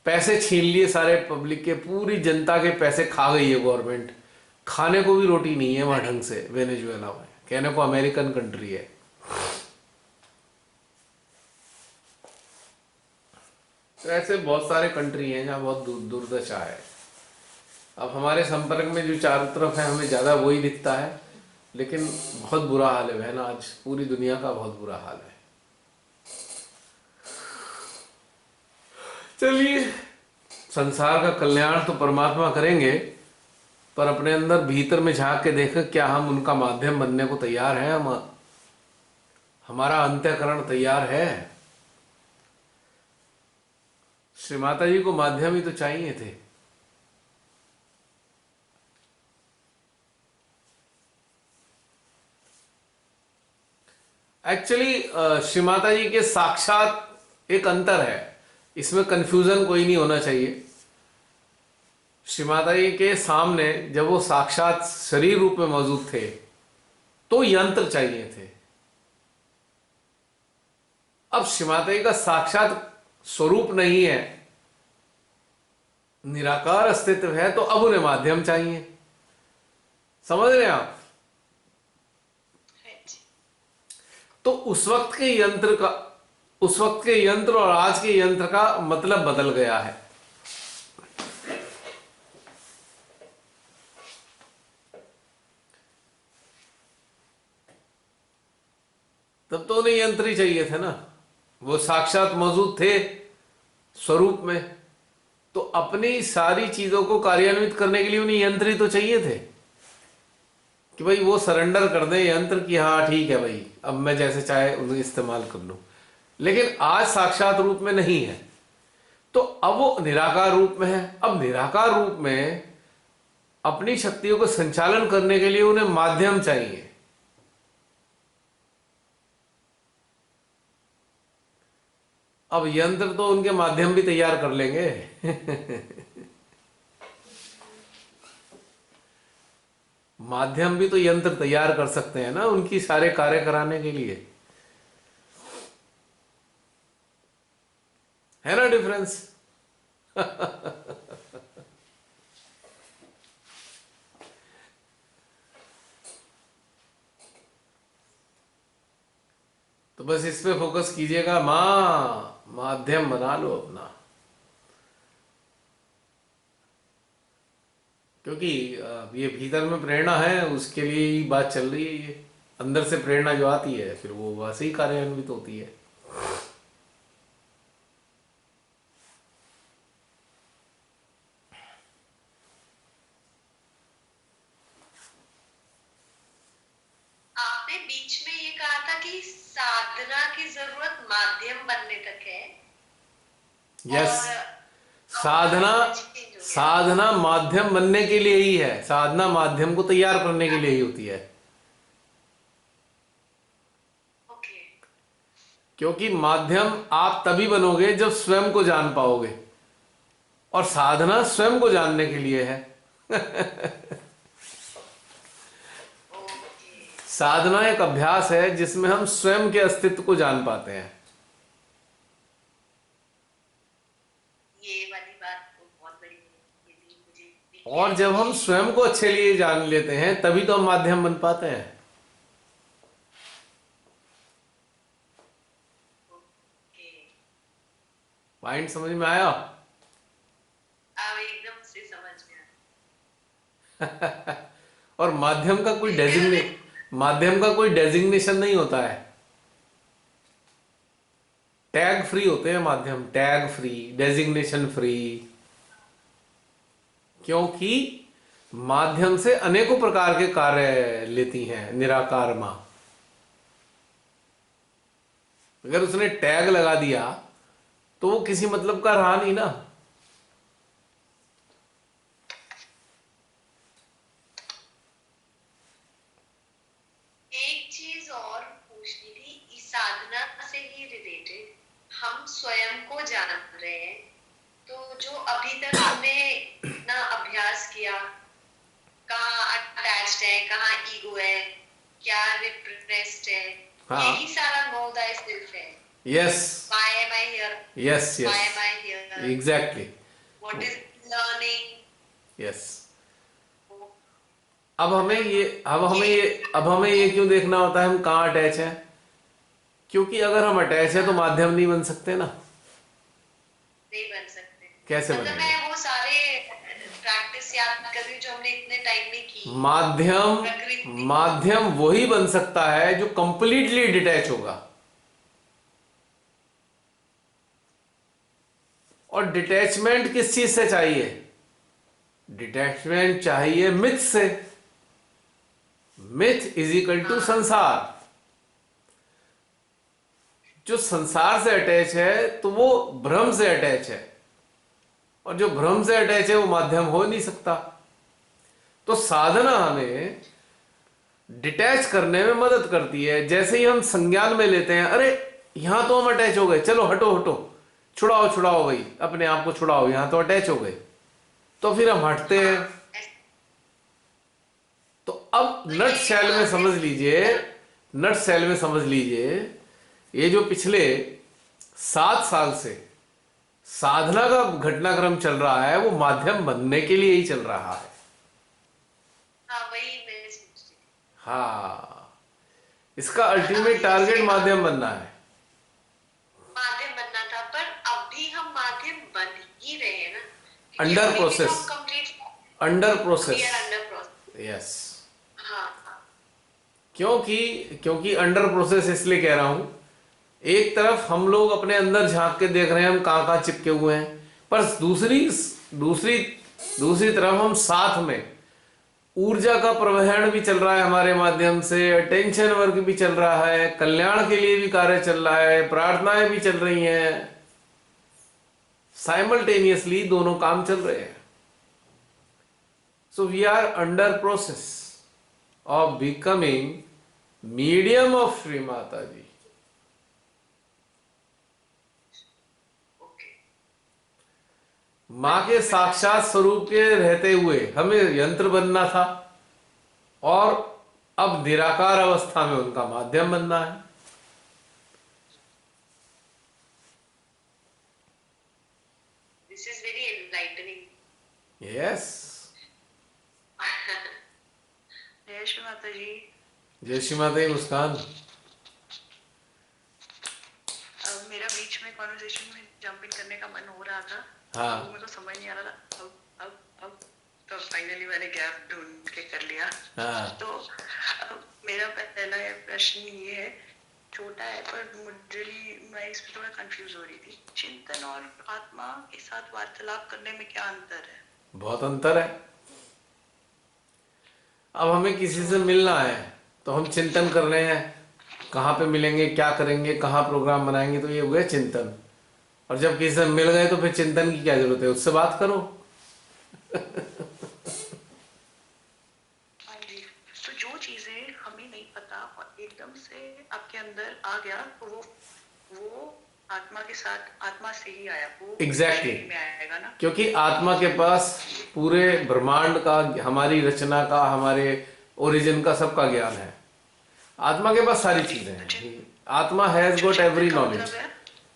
पैसे छीन लिए सारे पब्लिक के, पूरी जनता के पैसे खा गई है गवर्नमेंट। खाने को भी रोटी नहीं है वहां ढंग से वेनेजुएला में, कहने को अमेरिकन कंट्री है। तो ऐसे बहुत सारे कंट्री हैं जहाँ बहुत दुर्दशा है। अब हमारे संपर्क में जो चारों तरफ है हमें ज़्यादा वही दिखता है, लेकिन बहुत बुरा हाल है बहन, आज पूरी दुनिया का बहुत बुरा हाल है। चलिए, संसार का कल्याण तो परमात्मा करेंगे, पर अपने अंदर भीतर में झांक के देखें क्या हम उनका माध्यम बनने को तैयार हैं, हमारा अंतःकरण तैयार है। श्री माता जी को माध्यम ही तो चाहिए थे। एक्चुअली श्री माता जी के साक्षात एक अंतर है, इसमें कंफ्यूजन कोई नहीं होना चाहिए। श्री माता जी के सामने जब वो साक्षात शरीर रूप में मौजूद थे तो यंत्र चाहिए थे। अब श्री माता जी का साक्षात स्वरूप नहीं है, निराकार अस्तित्व है, तो अब उन्हें माध्यम चाहिए। समझ रहे हैं आप? तो उस वक्त के यंत्र और आज के यंत्र का मतलब बदल गया है। तब तो उन्हें यंत्र ही चाहिए थे ना, वो साक्षात मौजूद थे स्वरूप में, तो अपनी सारी चीजों को कार्यान्वित करने के लिए उन्हें यंत्र ही तो चाहिए थे कि भाई वो सरेंडर कर दे यंत्र की, हाँ ठीक है भाई अब मैं जैसे चाहे उन्हें इस्तेमाल कर लूं। लेकिन आज साक्षात रूप में नहीं है, तो अब वो निराकार रूप में है। अब निराकार रूप में अपनी शक्तियों को संचालन करने के लिए उन्हें माध्यम चाहिए। अब यंत्र तो उनके माध्यम भी तैयार कर लेंगे माध्यम भी तो यंत्र तैयार कर सकते हैं ना उनकी सारे कार्य कराने के लिए, है ना डिफरेंस तो बस इस पे फोकस कीजिएगा, माध्यम बना लो अपना, क्योंकि ये भीतर में प्रेरणा है उसके लिए ही बात चल रही है। ये अंदर से प्रेरणा जो आती है फिर वो वैसे ही कार्यान्वित होती है। आपने बीच में ये कहा था कि साधना की जरूरत माध्यम बनने तक है। यस, साधना माध्यम बनने के लिए ही है, साधना माध्यम को तैयार करने के लिए ही होती है। क्योंकि माध्यम आप तभी बनोगे जब स्वयं को जान पाओगे, और साधना स्वयं को जानने के लिए है साधना एक अभ्यास है जिसमें हम स्वयं के अस्तित्व को जान पाते हैं। ये वाली बात तो बहुत बड़ी मुझे, और जब हम स्वयं को अच्छे लिए जान लेते हैं तभी तो हम माध्यम बन पाते हैं। पॉइंट समझ में आया? एकदम से समझ में आया और माध्यम का कोई डेजिग्नेशन नहीं होता है, टैग फ्री होते हैं माध्यम, टैग फ्री, डेजिग्नेशन फ्री, क्योंकि माध्यम से अनेकों प्रकार के कार्य लेती हैं निराकार मां। अगर उसने टैग लगा दिया तो वो किसी मतलब का रहा नहीं ना। एक चीज और पूछनी थी, इस साधना से ही रिलेटेड, हम स्वयं को जान रहे हैं, तो जो अभी तक हमने इतना अभ्यास किया, कहाँ अटैच्ड है, कहाँ ईगो है, क्या रिप्रेस्ड है, हाँ। यही सारा नो दाई सेल्फ है। Yes Why am I here? Yes Why yes am I here? Exactly What is learning? Yes. अब हमें ये क्यों देखना होता है हम कहाँ अटैच हैं? क्योंकि अगर हम अटैच है तो माध्यम नहीं बन सकते ना। नहीं बन सकते। कैसे मतलब बनेंगे? मैं वो सारे प्रैक्टिस याद कर रही हूँ जो हमने इतने टाइम में की। माध्यम वही बन सकता है जो कंप्लीटली डिटैच होगा। और डिटैचमेंट किस चीज से चाहिए? डिटैचमेंट चाहिए मिथ से। मिथ इज इक्वल टू संसार। जो संसार से अटैच है तो वो भ्रम से अटैच है, और जो भ्रम से अटैच है वो माध्यम हो नहीं सकता। तो साधना हमें डिटैच करने में मदद करती है। जैसे ही हम संज्ञान में लेते हैं, अरे यहां तो हम अटैच हो गए, चलो हटो हटो, छुड़ाओ छुड़ाओ भाई, अपने आप को छुड़ाओ, यहां तो अटैच हो गए, तो फिर हम हटते हैं। तो अब नट शैल में समझ लीजिए, नट शैल में समझ लीजिए, ये जो पिछले 7 साल से साधना का घटनाक्रम चल रहा है वो माध्यम बनने के लिए ही चल रहा है। हाँ, वही मैं सोचती थी। हाँ, इसका अल्टीमेट टारगेट माध्यम बनना है। माध्यम बनना था, पर अभी हम माध्यम बन ही रहे हैं ना, under process, under process, under process. Yes. हाँ, क्योंकि अंडर प्रोसेस इसलिए कह रहा हूं, एक तरफ हम लोग अपने अंदर झांक के देख रहे हैं हम कहां कहां चिपके हुए हैं, पर दूसरी दूसरी तरफ हम साथ में ऊर्जा का प्रवहन भी चल रहा है हमारे माध्यम से, अटेंशन वर्क भी चल रहा है, कल्याण के लिए भी कार्य चल रहा है, प्रार्थनाएं भी चल रही हैं, साइमल्टेनियसली दोनों काम चल रहे हैं। So we are under process of becoming medium of Shri Mata ji. मां के साक्षात स्वरूप के रहते हुए हमें यंत्र बनना था, और अब निराकार अवस्था में उनका माध्यम बनना है। This is very enlightening. Yes. जय श्री माता जी। जय श्री माता जी। मुस्कान, मेरा बीच में कॉन्वर्सेशन में जंप इन करने का मन हो रहा था। हाँ। तो मेरे को समझ नहीं आ रहा था। अब तो फाइनली मैंने गैप ढूंढ के कर लिया। हाँ। तो मेरा पहला प्रश्न ये है, छोटा है पर मुझे मैं इसमें थोड़ा कंफ्यूज हो रही थी। चिंतन और आत्मा के साथ वार्तालाप करने में क्या अंतर है? बहुत अंतर है। अब हमें किसी से मिलना है तो हम चिंतन कर रहे हैं, कहाँ पे मिलेंगे, क्या करेंगे, कहाँ प्रोग्राम बनाएंगे, तो ये हो गया चिंतन। और जब किसी से मिल गए तो फिर चिंतन की क्या जरूरत है, उससे बात करो। हाँ जी। तो जो चीजें हमें नहीं पता और एकदम से आपके अंदर आ गया, तो वो आत्मा के साथ, आत्मा से ही आया, वो एग्जैक्टली में आएगा ना। क्योंकि आत्मा के पास पूरे ब्रह्मांड का, हमारी रचना का, हमारे ओरिजिन का, सबका ज्ञान है। आत्मा के पास सारी चीजें हैं। आत्मा हैज गॉट एवरी नॉलेज।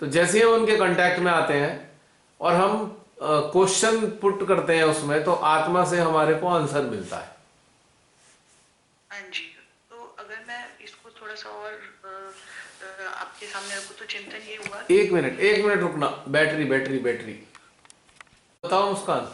तो जैसे ही हम उनके कांटेक्ट में आते हैं और हम क्वेश्चन पुट करते हैं उसमें, तो आत्मा से हमारे को आंसर मिलता है। हाँ जी। तो अगर मैं इसको थोड़ा सा और आपके सामने रखूं, तो चिंतन ये हुआ। एक मिनट रुकना, बैटरी बताओ मुस्कान।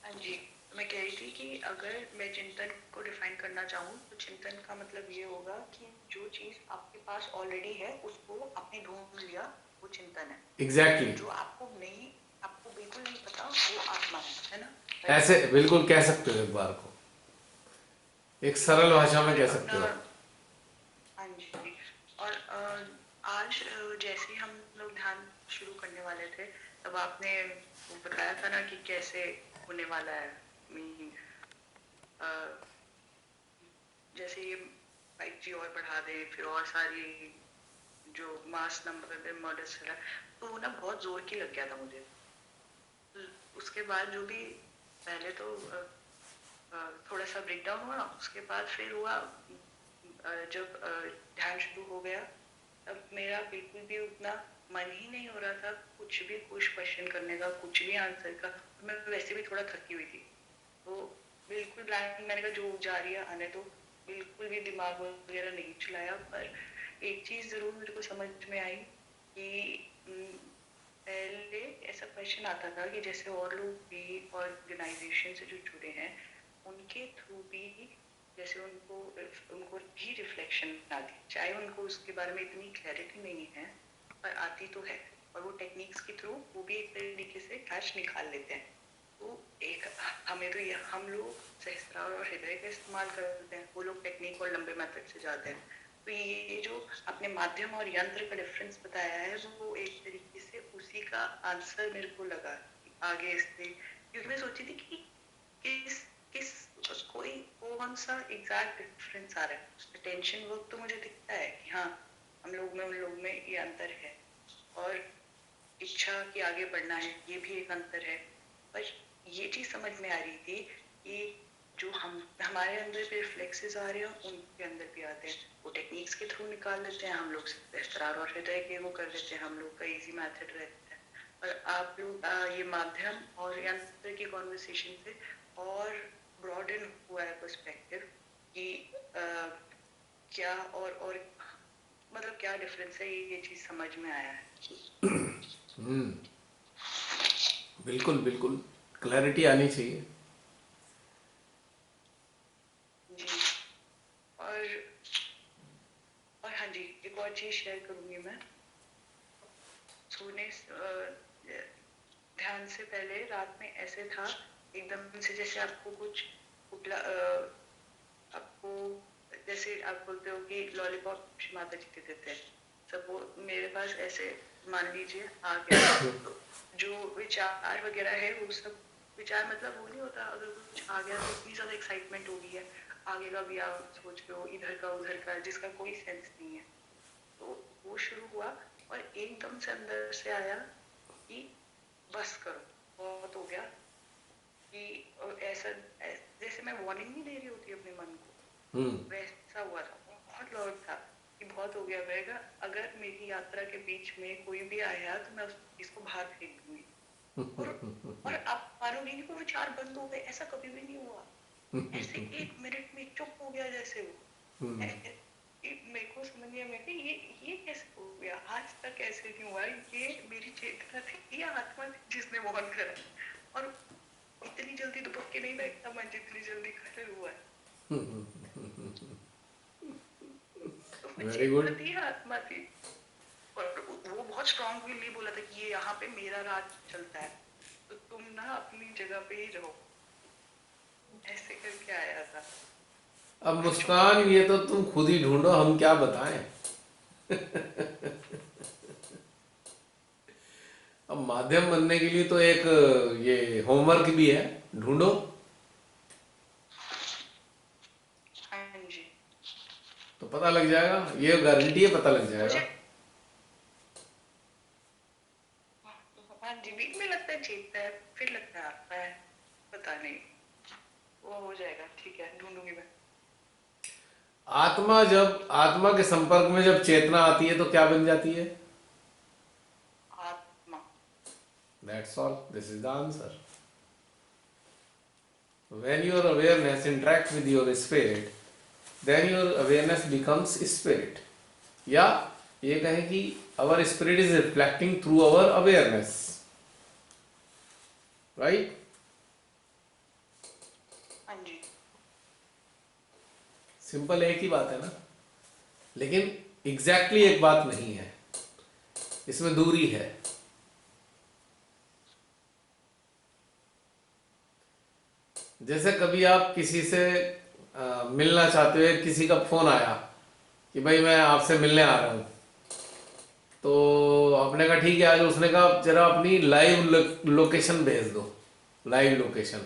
हाँ जी, मैं कह रही थी कि अगर मैं चिंतन को डिफाइन करना चाहूँ, तो चिंतन का मतलब ये होगा कि जो चीज आपके पास ऑलरेडी है उसको आपने ढूंढ लिया, वो चिंतन है। एग्जैक्टली। जो आपको बिल्कुल नहीं पता, वो आत्मा है ना। ऐसे बिल्कुल कह सकते हो, एक बार को एक सरल भाषा में कह सकते हो। हाँ जी। और आज जैसे ही हम लोग ध्यान शुरू करने वाले थे तब आपने वो बताया था ना कि कैसे होने वाला है। मीन जैसे ये 5G और बढ़ा दे, फिर और सारी जो मास नंबर पे मर्डर्स चला, तो वो ना बहुत जोर की लग गया था मुझे। उसके बाद जो भी पहले तो थोड़ा सा ब्रेक डाउन हुआ, उसके बाद फिर हुआ जब ध्यान शुरू हो गया तब मेरा बिल्कुल भी उतना मन ही नहीं हो रहा था कुछ भी क्वेश्चन करने का, कुछ भी आंसर का। मैं वैसे भी थोड़ा थकी हुई थी, तो बिल्कुल ब्लैंक। मैंने कहा जो जा रही है आने, तो बिल्कुल भी दिमाग वगैरह नहीं चलाया। पर एक चीज जरूर मेरे को समझ में आई कि पहले ऐसा क्वेश्चन आता था कि जैसे और लोग भी ऑर्गेनाइजेशन से जो जुड़े हैं उनके थ्रू भी जैसे उनको भी रिफ्लेक्शन आती, चाहे उनको उसके बारे में इतनी क्लैरिटी नहीं है पर आती तो है, और वो टेक्निक्स के थ्रू वो भी एक तरीके से कैच निकाल लेते हैं। तो एक हमें तो ये हम लोग सहस्त्रार और हृदय का इस्तेमाल करते हैं, वो लोग टेक्निक और लंबे मेथड से जाते हैं। तो ये जो अपने माध्यम और यंत्र का डिफरेंस बताया है वो एक तरीके से उसी का आंसर मेरे को लगा आगे इससे, क्योंकि मैं सोची थी कि किस किस कोई कौन सा एग्जैक्ट डिफरेंस आ रहा है। टेंशन वर्क तो मुझे दिखता है कि हाँ हम लोग में उन लोग में ये अंतर है, और इच्छा कि आगे बढ़ना है ये भी एक अंतर है। पर ये चीज समझ में आ रही थी कि जो हमारे अंदर भी रिफ्लेक्सेस आ रहे हैं उनके अंदर भी आते हैं, वो टेक्निक्स के थ्रू निकाल लेते हैं। हम लोग सहस्त्रार और हृदय के वो कर लेते हैं, हम लोग का इजी मेथड रहता है। और आप लोग ये माध्यम और यंत्र की कॉन्वर्सेशन से और ब्रॉडन हुआ है पर्सपेक्टिव कि क्या और मतलब क्या डिफरेंस है, ये चीज समझ में आया है। बिल्कुल बिल्कुल क्लैरिटी आनी चाहिए। जी। और हाँ जी, एक और चीज शेयर करूंगी मैं। सोने ध्यान से पहले रात में ऐसे था एकदम से, जैसे आपको कुछ आपको जैसे आप बोलते हो कि लॉलीपॉप माता जी के देते हैं, सब वो मेरे पास ऐसे मान लीजिए आ गया। तो जो विचार वगैरह है वो सब विचार मतलब वो नहीं होता, अगर कुछ आ गया तो इतनी ज्यादा एक्साइटमेंट हो गई है, आगे का भी आप सोच रहे हो, इधर का उधर का, जिसका कोई सेंस नहीं है। तो वो शुरू हुआ और एकदम से अंदर से आया कि बस करो, बहुत हो गया। कि ऐसा जैसे मैं वार्निंग नहीं दे रही होती अपने मन को, वैसा हुआ था। बहुत लौट था कि बहुत हो गया रहेगा, अगर मेरी यात्रा के बीच में कोई भी आया तो मैं इसको बाहर फेंक दूंगी। और आप मानोगे नहीं, को विचार बंद हो गए, ऐसा कभी भी नहीं हुआ। ऐसे 1 मिनट में चुप हो गया जैसे वो। मेरे को समझ नहीं आया कि ये कैसे हो गया, आज तक ऐसे नहीं हुआ। ये मेरी चेतना थी या आत्मा थी जिसने वार्न करा, और इतनी जल्दी दुबक के नहीं बैठता मन जितनी जल्दी खतर हुआ है। तो वो वेरी चेतना गुड। थी या आत्मा थी, और वो बहुत स्ट्रांगली बोला था कि ये यहाँ पे मेरा राज चलता है, तो तुम ना अपनी जगह पे ही रहो, ऐसे करके आया था। अब मुस्कान, ये तो तुम खुद ही ढूंढो, हम क्या बताएं। अब माध्यम बनने के लिए तो एक ये होमवर्क भी है, ढूंढो। हाँ जी। तो पता लग जाएगा, ये गारंटी है, पता लग जाएगा। हाँ जी, बीच में लगता है चेतता है, फिर लगता है आता है, पता नहीं, वो हो जाएगा। ठीक है, ढूंढूंगी मैं। आत्मा के संपर्क में जब चेतना आती है तो क्या बन जाती है? आत्मा। That's all. This is the answer. When your awareness interacts with your spirit, then your awareness becomes spirit. या ये कहें कि our spirit is reflecting through our awareness, right? हाँ जी। सिंपल एक ही बात है ना, लेकिन एग्जैक्टली एक बात नहीं है, इसमें दूरी है। जैसे कभी आप किसी से मिलना चाहते हो, किसी का फोन आया कि भाई मैं आपसे मिलने आ रहा हूँ। तो आपने कहा ठीक है आज। उसने कहा जरा अपनी लाइव लोकेशन भेज दो, लाइव लोकेशन।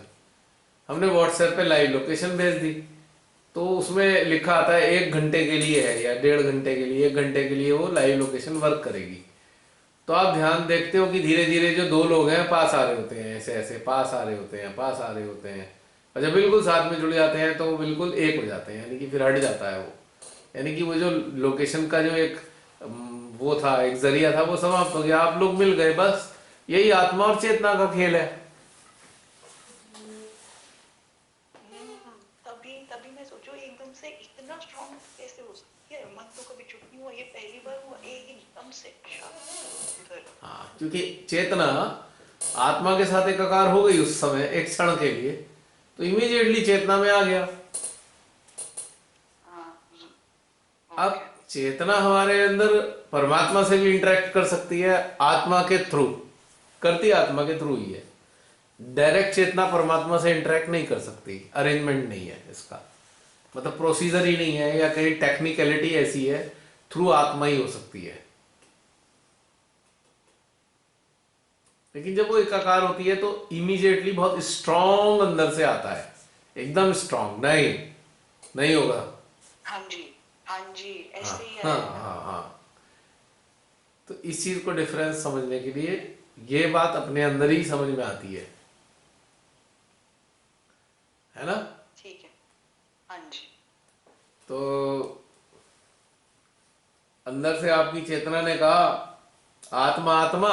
हमने व्हाट्सएप पे लाइव लोकेशन भेज दी। तो उसमें लिखा आता है 1 घंटे के लिए है या 1.5 घंटे के लिए, 1 घंटे के लिए वो लाइव लोकेशन वर्क करेगी। तो आप ध्यान देखते हो कि धीरे धीरे जो दो लोग हैं पास आ रहे होते हैं, ऐसे ऐसे पास आ रहे होते हैं, पास आ रहे होते हैं, और जब बिल्कुल साथ में जुड़ जाते हैं तो वो बिल्कुल एक हो जाते हैं, यानी कि फिर हट जाता है वो। यानी कि वो जो लोकेशन का जो एक वो था, एक जरिया था, वो समाप्त हो गया, आप लोग मिल गए। बस यही आत्मा और चेतना का खेल है। तभी तभी मैं सोचू एकदम से इतना स्ट्रांग कैसे हो सकती है। मन तो कभी चुप नहीं हुआ, ये पहली बार हुआ एकदम से उधर। हाँ, क्योंकि चेतना आत्मा के साथ एकाकार हो गई उस समय एक क्षण के लिए, तो इमीडिएटली चेतना में आ गया। अब चेतना हमारे अंदर परमात्मा से भी इंटरेक्ट कर सकती है आत्मा के थ्रू, करती आत्मा के थ्रू ही है। डायरेक्ट चेतना परमात्मा से इंटरेक्ट नहीं कर सकती, अरेंजमेंट नहीं है इसका, मतलब प्रोसीजर ही नहीं है, या कहीं टेक्निकलिटी ऐसी है, थ्रू आत्मा ही हो सकती है। लेकिन जब वो एकाकार होती है तो इमीडिएटली बहुत स्ट्रांग अंदर से आता है, एकदम स्ट्रांग। नहीं, नहीं होगा। हाँ जी, हाँ जी, हाँ ऐसे ही हाँ है। हाँ हाँ। तो इस चीज को डिफरेंस समझने के लिए ये बात अपने अंदर ही समझ में आती है ना। ठीक है, हाँ जी। तो अंदर से आपकी चेतना ने कहा आत्मा आत्मा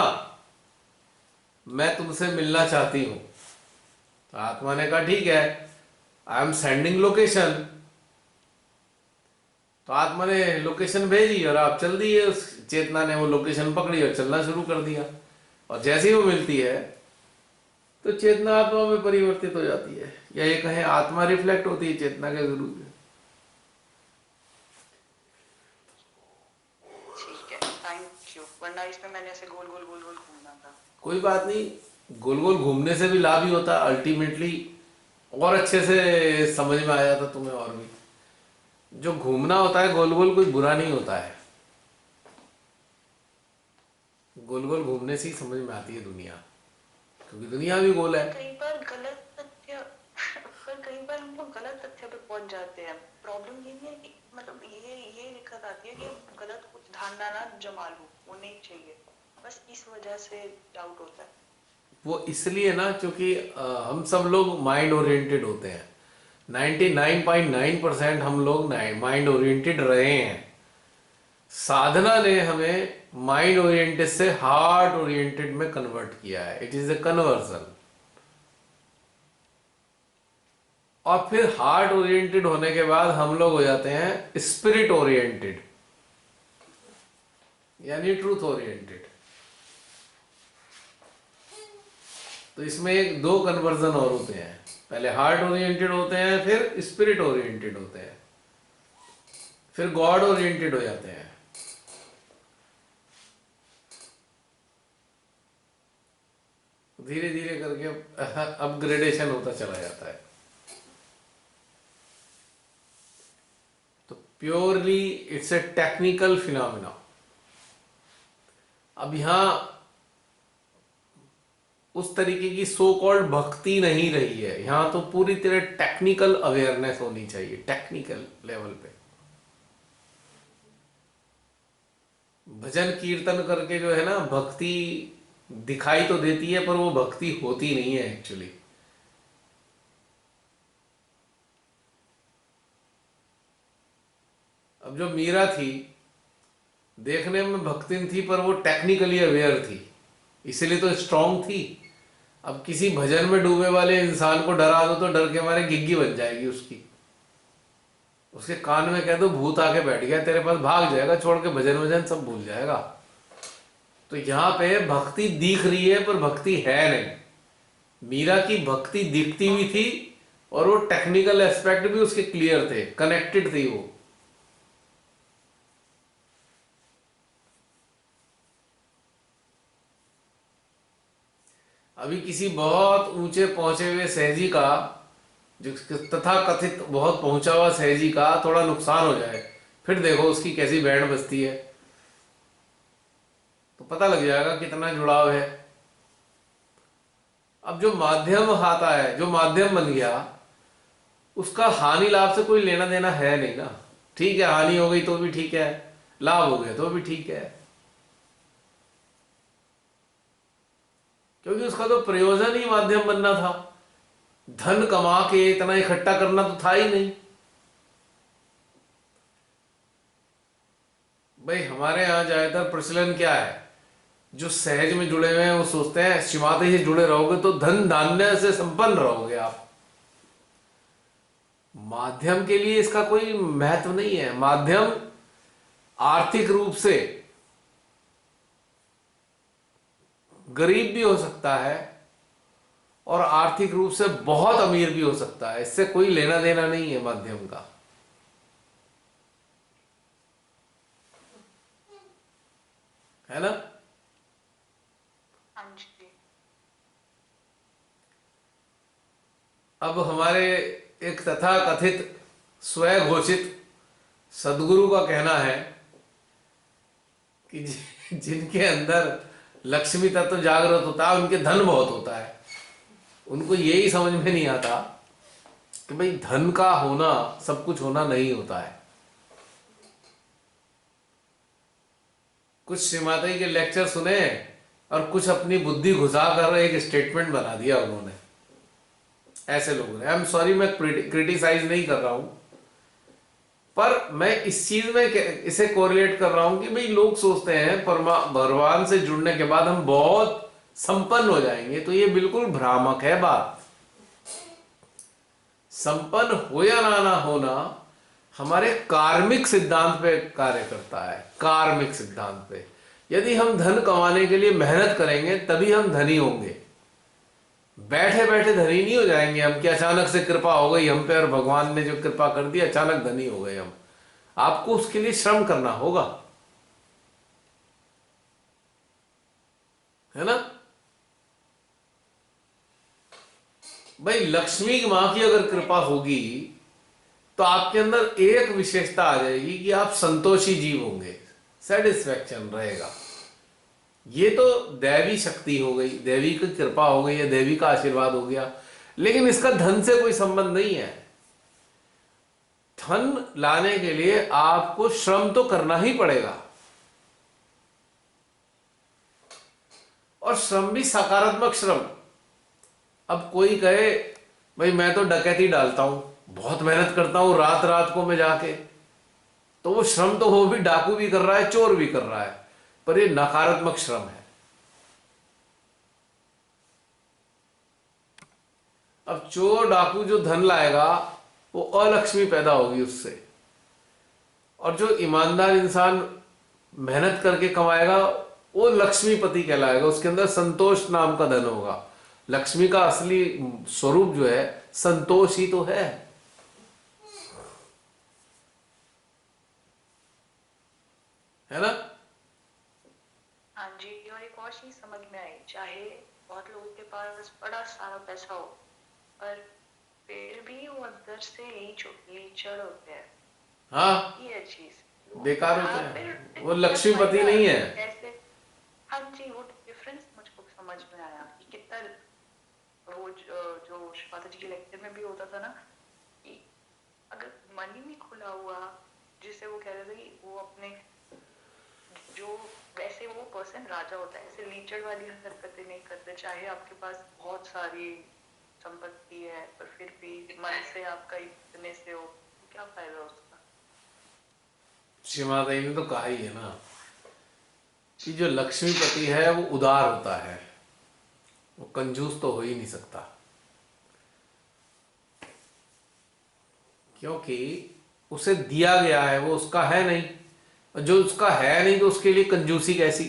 मैं तुमसे मिलना चाहती हूं। तो आत्मा ने कहा ठीक है, आई एम सेंडिंग लोकेशन। तो आत्मा ने लोकेशन भेजी और आप चल दिए, उस चेतना ने वो लोकेशन पकड़ी और चलना शुरू कर दिया। और जैसे ही वो मिलती है तो चेतना आत्मा में परिवर्तित हो जाती है, या ये कहें आत्मा रिफ्लेक्ट होती है चेतना के जरूर। ठीक है, थैंक यू। वरना इसमें मैंने ऐसे गोल गोल गोल गोल घूमना था। कोई बात नहीं, गोल गोल घूमने से भी लाभ ही होता है अल्टीमेटली, और अच्छे से समझ में आ जाता तुम्हें। और भी जो घूमना होता है गोल गोल कोई बुरा नहीं होता है, गोल गोल घूमने से ही समझ में आती है दुनिया, क्योंकि दुनिया भी गोल है। कई बार गलत तथ्य पर कई बार हम लोग गलत तथ्य पे पहुंच जाते हैं। प्रॉब्लम ये नहीं है कि मतलब ये दिक्कत आती है कि गलत कुछ धारणा ना जमा लूं, वो नहीं चाहिए। बस इस वजह से डाउट होता है। वो इसलिए ना क्योंकि हम सब लोग माइंड ओरिएंटेड होते हैं। 99.9% हम लोग माइंड ओरिएंटेड रहे हैं। साधना ने हमें माइंड ओरिएंटेड से हार्ट ओरिएंटेड में कन्वर्ट किया है। It is a conversion. और फिर हार्ट ओरिएंटेड होने के बाद हम लोग हो जाते हैं स्पिरिट ओरिएंटेड, यानी ट्रूथ ओरिएंटेड। तो इसमें एक दो कन्वर्जन और होते हैं, पहले हार्ट ओरिएंटेड होते हैं, फिर स्पिरिट ओरिएंटेड होते हैं, फिर गॉड ओरिएंटेड हो जाते हैं। धीरे धीरे करके अपग्रेडेशन होता चला जाता है। तो purely it's a technical phenomena. अब यहां उस तरीके की सो कॉल्ड भक्ति नहीं रही है, यहां तो पूरी तरह टेक्निकल अवेयरनेस होनी चाहिए, टेक्निकल लेवल पे। भजन कीर्तन करके जो है ना भक्ति दिखाई तो देती है, पर वो भक्ति होती नहीं है एक्चुअली। अब जो मीरा थी देखने में भक्तिन थी, पर वो टेक्निकली अवेयर थी, इसलिए तो स्ट्रांग थी। अब किसी भजन में डूबे वाले इंसान को डरा दो तो डर के मारे गिग्गी बन जाएगी उसकी। उसके कान में कह दो भूत आके बैठ गया तेरे पास, भाग जाएगा, छोड़ के भजन वजन सब भूल जाएगा। तो यहाँ पे भक्ति दिख रही है पर भक्ति है नहीं। मीरा की भक्ति दिखती हुई थी और वो टेक्निकल एस्पेक्ट भी उसके क्लियर थे, कनेक्टेड थी वो। अभी किसी बहुत ऊंचे पहुंचे हुए सहजी का, जो तथा कथित बहुत पहुंचा हुआ सहजी का थोड़ा नुकसान हो जाए फिर देखो उसकी कैसी बैंड बजती है, तो पता लग जाएगा कितना जुड़ाव है। अब जो माध्यम आता है, जो माध्यम बन गया, उसका हानि लाभ से कोई लेना देना है नहीं ना। ठीक है, हानि हो गई तो भी ठीक है, लाभ हो गया तो भी ठीक है, क्योंकि उसका तो प्रयोजन ही माध्यम बनना था। धन कमा के इतना इकट्ठा करना तो था ही नहीं। भाई हमारे यहाँ ज्यादातर प्रचलन क्या है, जो सहज में जुड़े हुए हैं वो सोचते हैं श्रीमाता से जुड़े रहोगे तो धन धान्य से संपन्न रहोगे आप। माध्यम के लिए इसका कोई महत्व नहीं है। माध्यम आर्थिक रूप से गरीब भी हो सकता है और आर्थिक रूप से बहुत अमीर भी हो सकता है, इससे कोई लेना देना नहीं है माध्यम का, है ना। हाँ जी। अब हमारे एक तथाकथित स्वघोषित सदगुरु का कहना है कि जिनके अंदर लक्ष्मी तत्व जागृत होता है उनके धन बहुत होता है। उनको यही समझ में नहीं आता कि भाई धन का होना सब कुछ होना नहीं होता है। कुछ श्रीमाता जी के लेक्चर सुने और कुछ अपनी बुद्धि घुसा कर एक स्टेटमेंट बना दिया उन्होंने। ऐसे लोगों ने, आई एम सॉरी मैं क्रिटिसाइज नहीं कर रहा हूं, पर मैं इस चीज में इसे कोरिलेट कर रहा हूं कि भाई लोग सोचते हैं भगवान से जुड़ने के बाद हम बहुत संपन्न हो जाएंगे, तो ये बिल्कुल भ्रामक है बात। संपन्न हो या ना होना हमारे कार्मिक सिद्धांत पे कार्य करता है, कार्मिक सिद्धांत पे। यदि हम धन कमाने के लिए मेहनत करेंगे तभी हम धनी होंगे। बैठे बैठे धनी नहीं हो जाएंगे हम कि अचानक से कृपा हो गई हम पे और भगवान ने जो कृपा कर दी अचानक धनी हो गए हम। आपको उसके लिए श्रम करना होगा, है ना। भाई लक्ष्मी की मां की अगर कृपा होगी तो आपके अंदर एक विशेषता आ जाएगी कि आप संतोषी जीव होंगे, सेटिस्फैक्शन रहेगा। ये तो दैवी शक्ति हो गई, देवी की कृपा हो गई या देवी का आशीर्वाद हो गया, लेकिन इसका धन से कोई संबंध नहीं है। धन लाने के लिए आपको श्रम तो करना ही पड़ेगा, और श्रम भी सकारात्मक श्रम। अब कोई कहे भाई मैं तो डकैती डालता हूं, बहुत मेहनत करता हूं रात रात को मैं जाके, तो वो श्रम तो वो भी डाकू भी कर रहा है, चोर भी कर रहा है, पर ये नकारात्मक श्रम है। अब चोर डाकू जो धन लाएगा वो अलक्ष्मी पैदा होगी उससे, और जो ईमानदार इंसान मेहनत करके कमाएगा वो लक्ष्मीपति कहलाएगा, उसके अंदर संतोष नाम का धन होगा। लक्ष्मी का असली स्वरूप जो है संतोष ही तो है ना। हाँ जी। और एक और चीज समझ में आई, चाहे बहुत लोगों के पास बड़ा सारा पैसा हो पर फिर भी वो अंदर से लीचड़ होते हैं। हाँ, ये चीज बेकार होते हैं, वो लक्ष्मीपति नहीं है। ऐसे हाँ जी, वो डिफरेंस मुझको समझ में आया कि कितना वो जो माता जी के लेक्चर में भी होता था ना, कि अगर मन ही नहीं खुला हुआ, जिसे वो कह रहे थे कि वो अपने जो वैसे वो पर्सन राजा होता है, ऐसे लीचड़ वाली हरकतें नहीं करते। चाहे आपके पास बहुत सारी संपत्ति है पर फिर भी मन से आपका इतने से हो, क्या फायदा उसका। श्रीमाता जी ने तो कहा ही है ना कि जो लक्ष्मीपति है वो उदार होता है, वो कंजूस तो हो ही नहीं सकता, क्योंकि उसे दिया गया है, वो उसका है नहीं। और जो उसका है नहीं तो उसके लिए कंजूसी कैसी।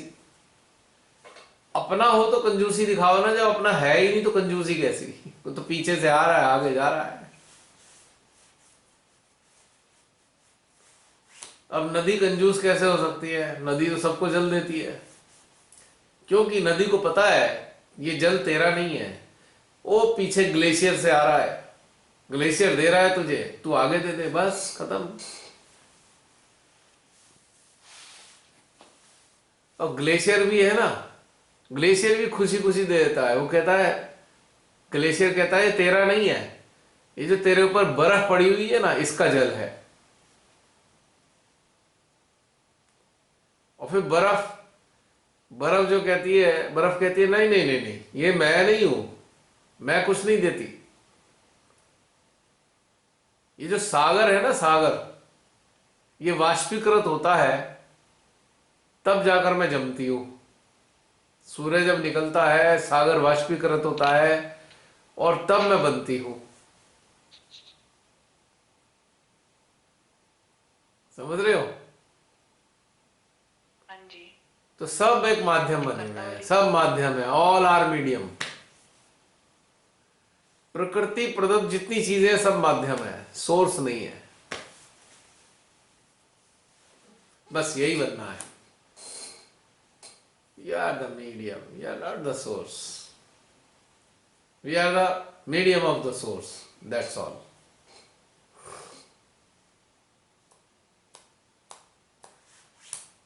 अपना हो तो कंजूसी दिखाओ ना, जब अपना है ही नहीं तो कंजूसी कैसी। वो तो पीछे से आ रहा है आगे जा रहा है। अब नदी कंजूस कैसे हो सकती है, नदी तो सबको जल देती है, क्योंकि नदी को पता है ये जल तेरा नहीं है, वो पीछे ग्लेशियर से आ रहा है, ग्लेशियर दे रहा है तुझे, तू आगे दे दे, बस खत्म। और ग्लेशियर भी है ना, ग्लेशियर भी खुशी खुशी दे देता है। वो कहता है, ग्लेशियर कहता है ये तेरा नहीं है, ये जो तेरे ऊपर बर्फ पड़ी हुई है ना, इसका जल है। और फिर बर्फ बर्फ जो कहती है, बर्फ कहती है नहीं नहीं नहीं नहीं, ये मैं नहीं हूं, मैं कुछ नहीं देती। ये जो सागर है ना, सागर, ये वाष्पीकृत होता है तब जाकर मैं जमती हूं। सूर्य जब निकलता है, सागर वाष्पीकृत होता है और तब मैं बनती हूं। समझ रहे हो? हाँ जी। तो सब एक माध्यम बने हुए हैं, सब माध्यम है, ऑल आर मीडियम। प्रकृति प्रदत्त जितनी चीजें हैं सब माध्यम है, सोर्स नहीं है। बस यही बनना है। You are the medium, you are not the source. We are the medium of the source, that's all.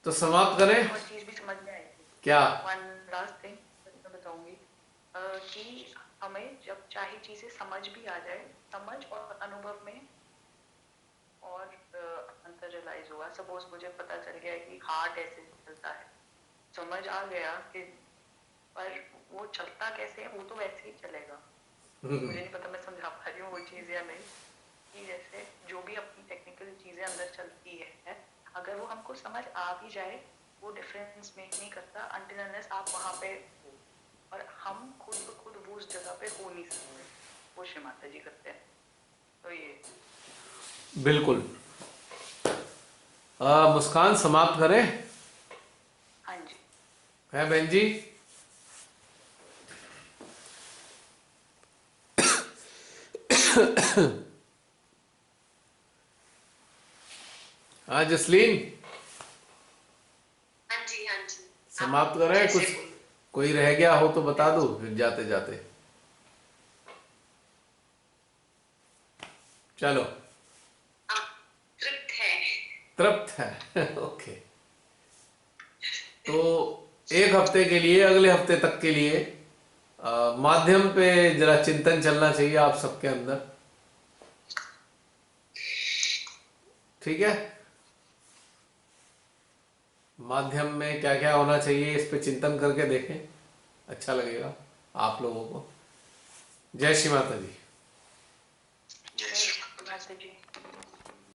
तो समाप्त करें? और चीज भी समझ में आई थी। क्या? वन लास्ट थिंग मैं बताऊंगी कि हमें जब चाहे चीजें समझ भी आ जाए, समझ और अनुभव में और अंतर रियलाइज हुआ। सपोज मुझे पता चल गया कि हार्ट ऐसे चलता है, समझ आ गया कि पर वो चलता कैसे है, वो तो वैसे ही चलेगा। मुझे नहीं पता मैं समझा पा रही हूँ वो चीज या नहीं, कि जैसे जो भी अपनी टेक्निकल चीजें अंदर चलती है, अगर वो हमको समझ आ भी जाए, वो डिफरेंस मेक नहीं करता अनटिल अनलेस आप वहां पे हो, और हम खुद ब खुद वो उस जगह पे हो नहीं सकते। वो श्री माता जी करते हैं। तो ये बिल्कुल। मुस्कान समाप्त करें? हाँ जी। है बहन जी? हाँ जसलीन, हाँ जी हाँ जी। समाप्त आप करें? जैसे कुछ बोलो। कोई रह गया हो तो बता दो फिर जाते जाते। चलो। आप तृप्त है? तृप्त है ओके। तो एक हफ्ते के लिए, अगले हफ्ते तक के लिए माध्यम पे जरा चिंतन चलना चाहिए आप सबके अंदर। ठीक है? माध्यम में क्या क्या होना चाहिए इस पे चिंतन करके देखें, अच्छा लगेगा आप लोगों को। जय श्री माता दी।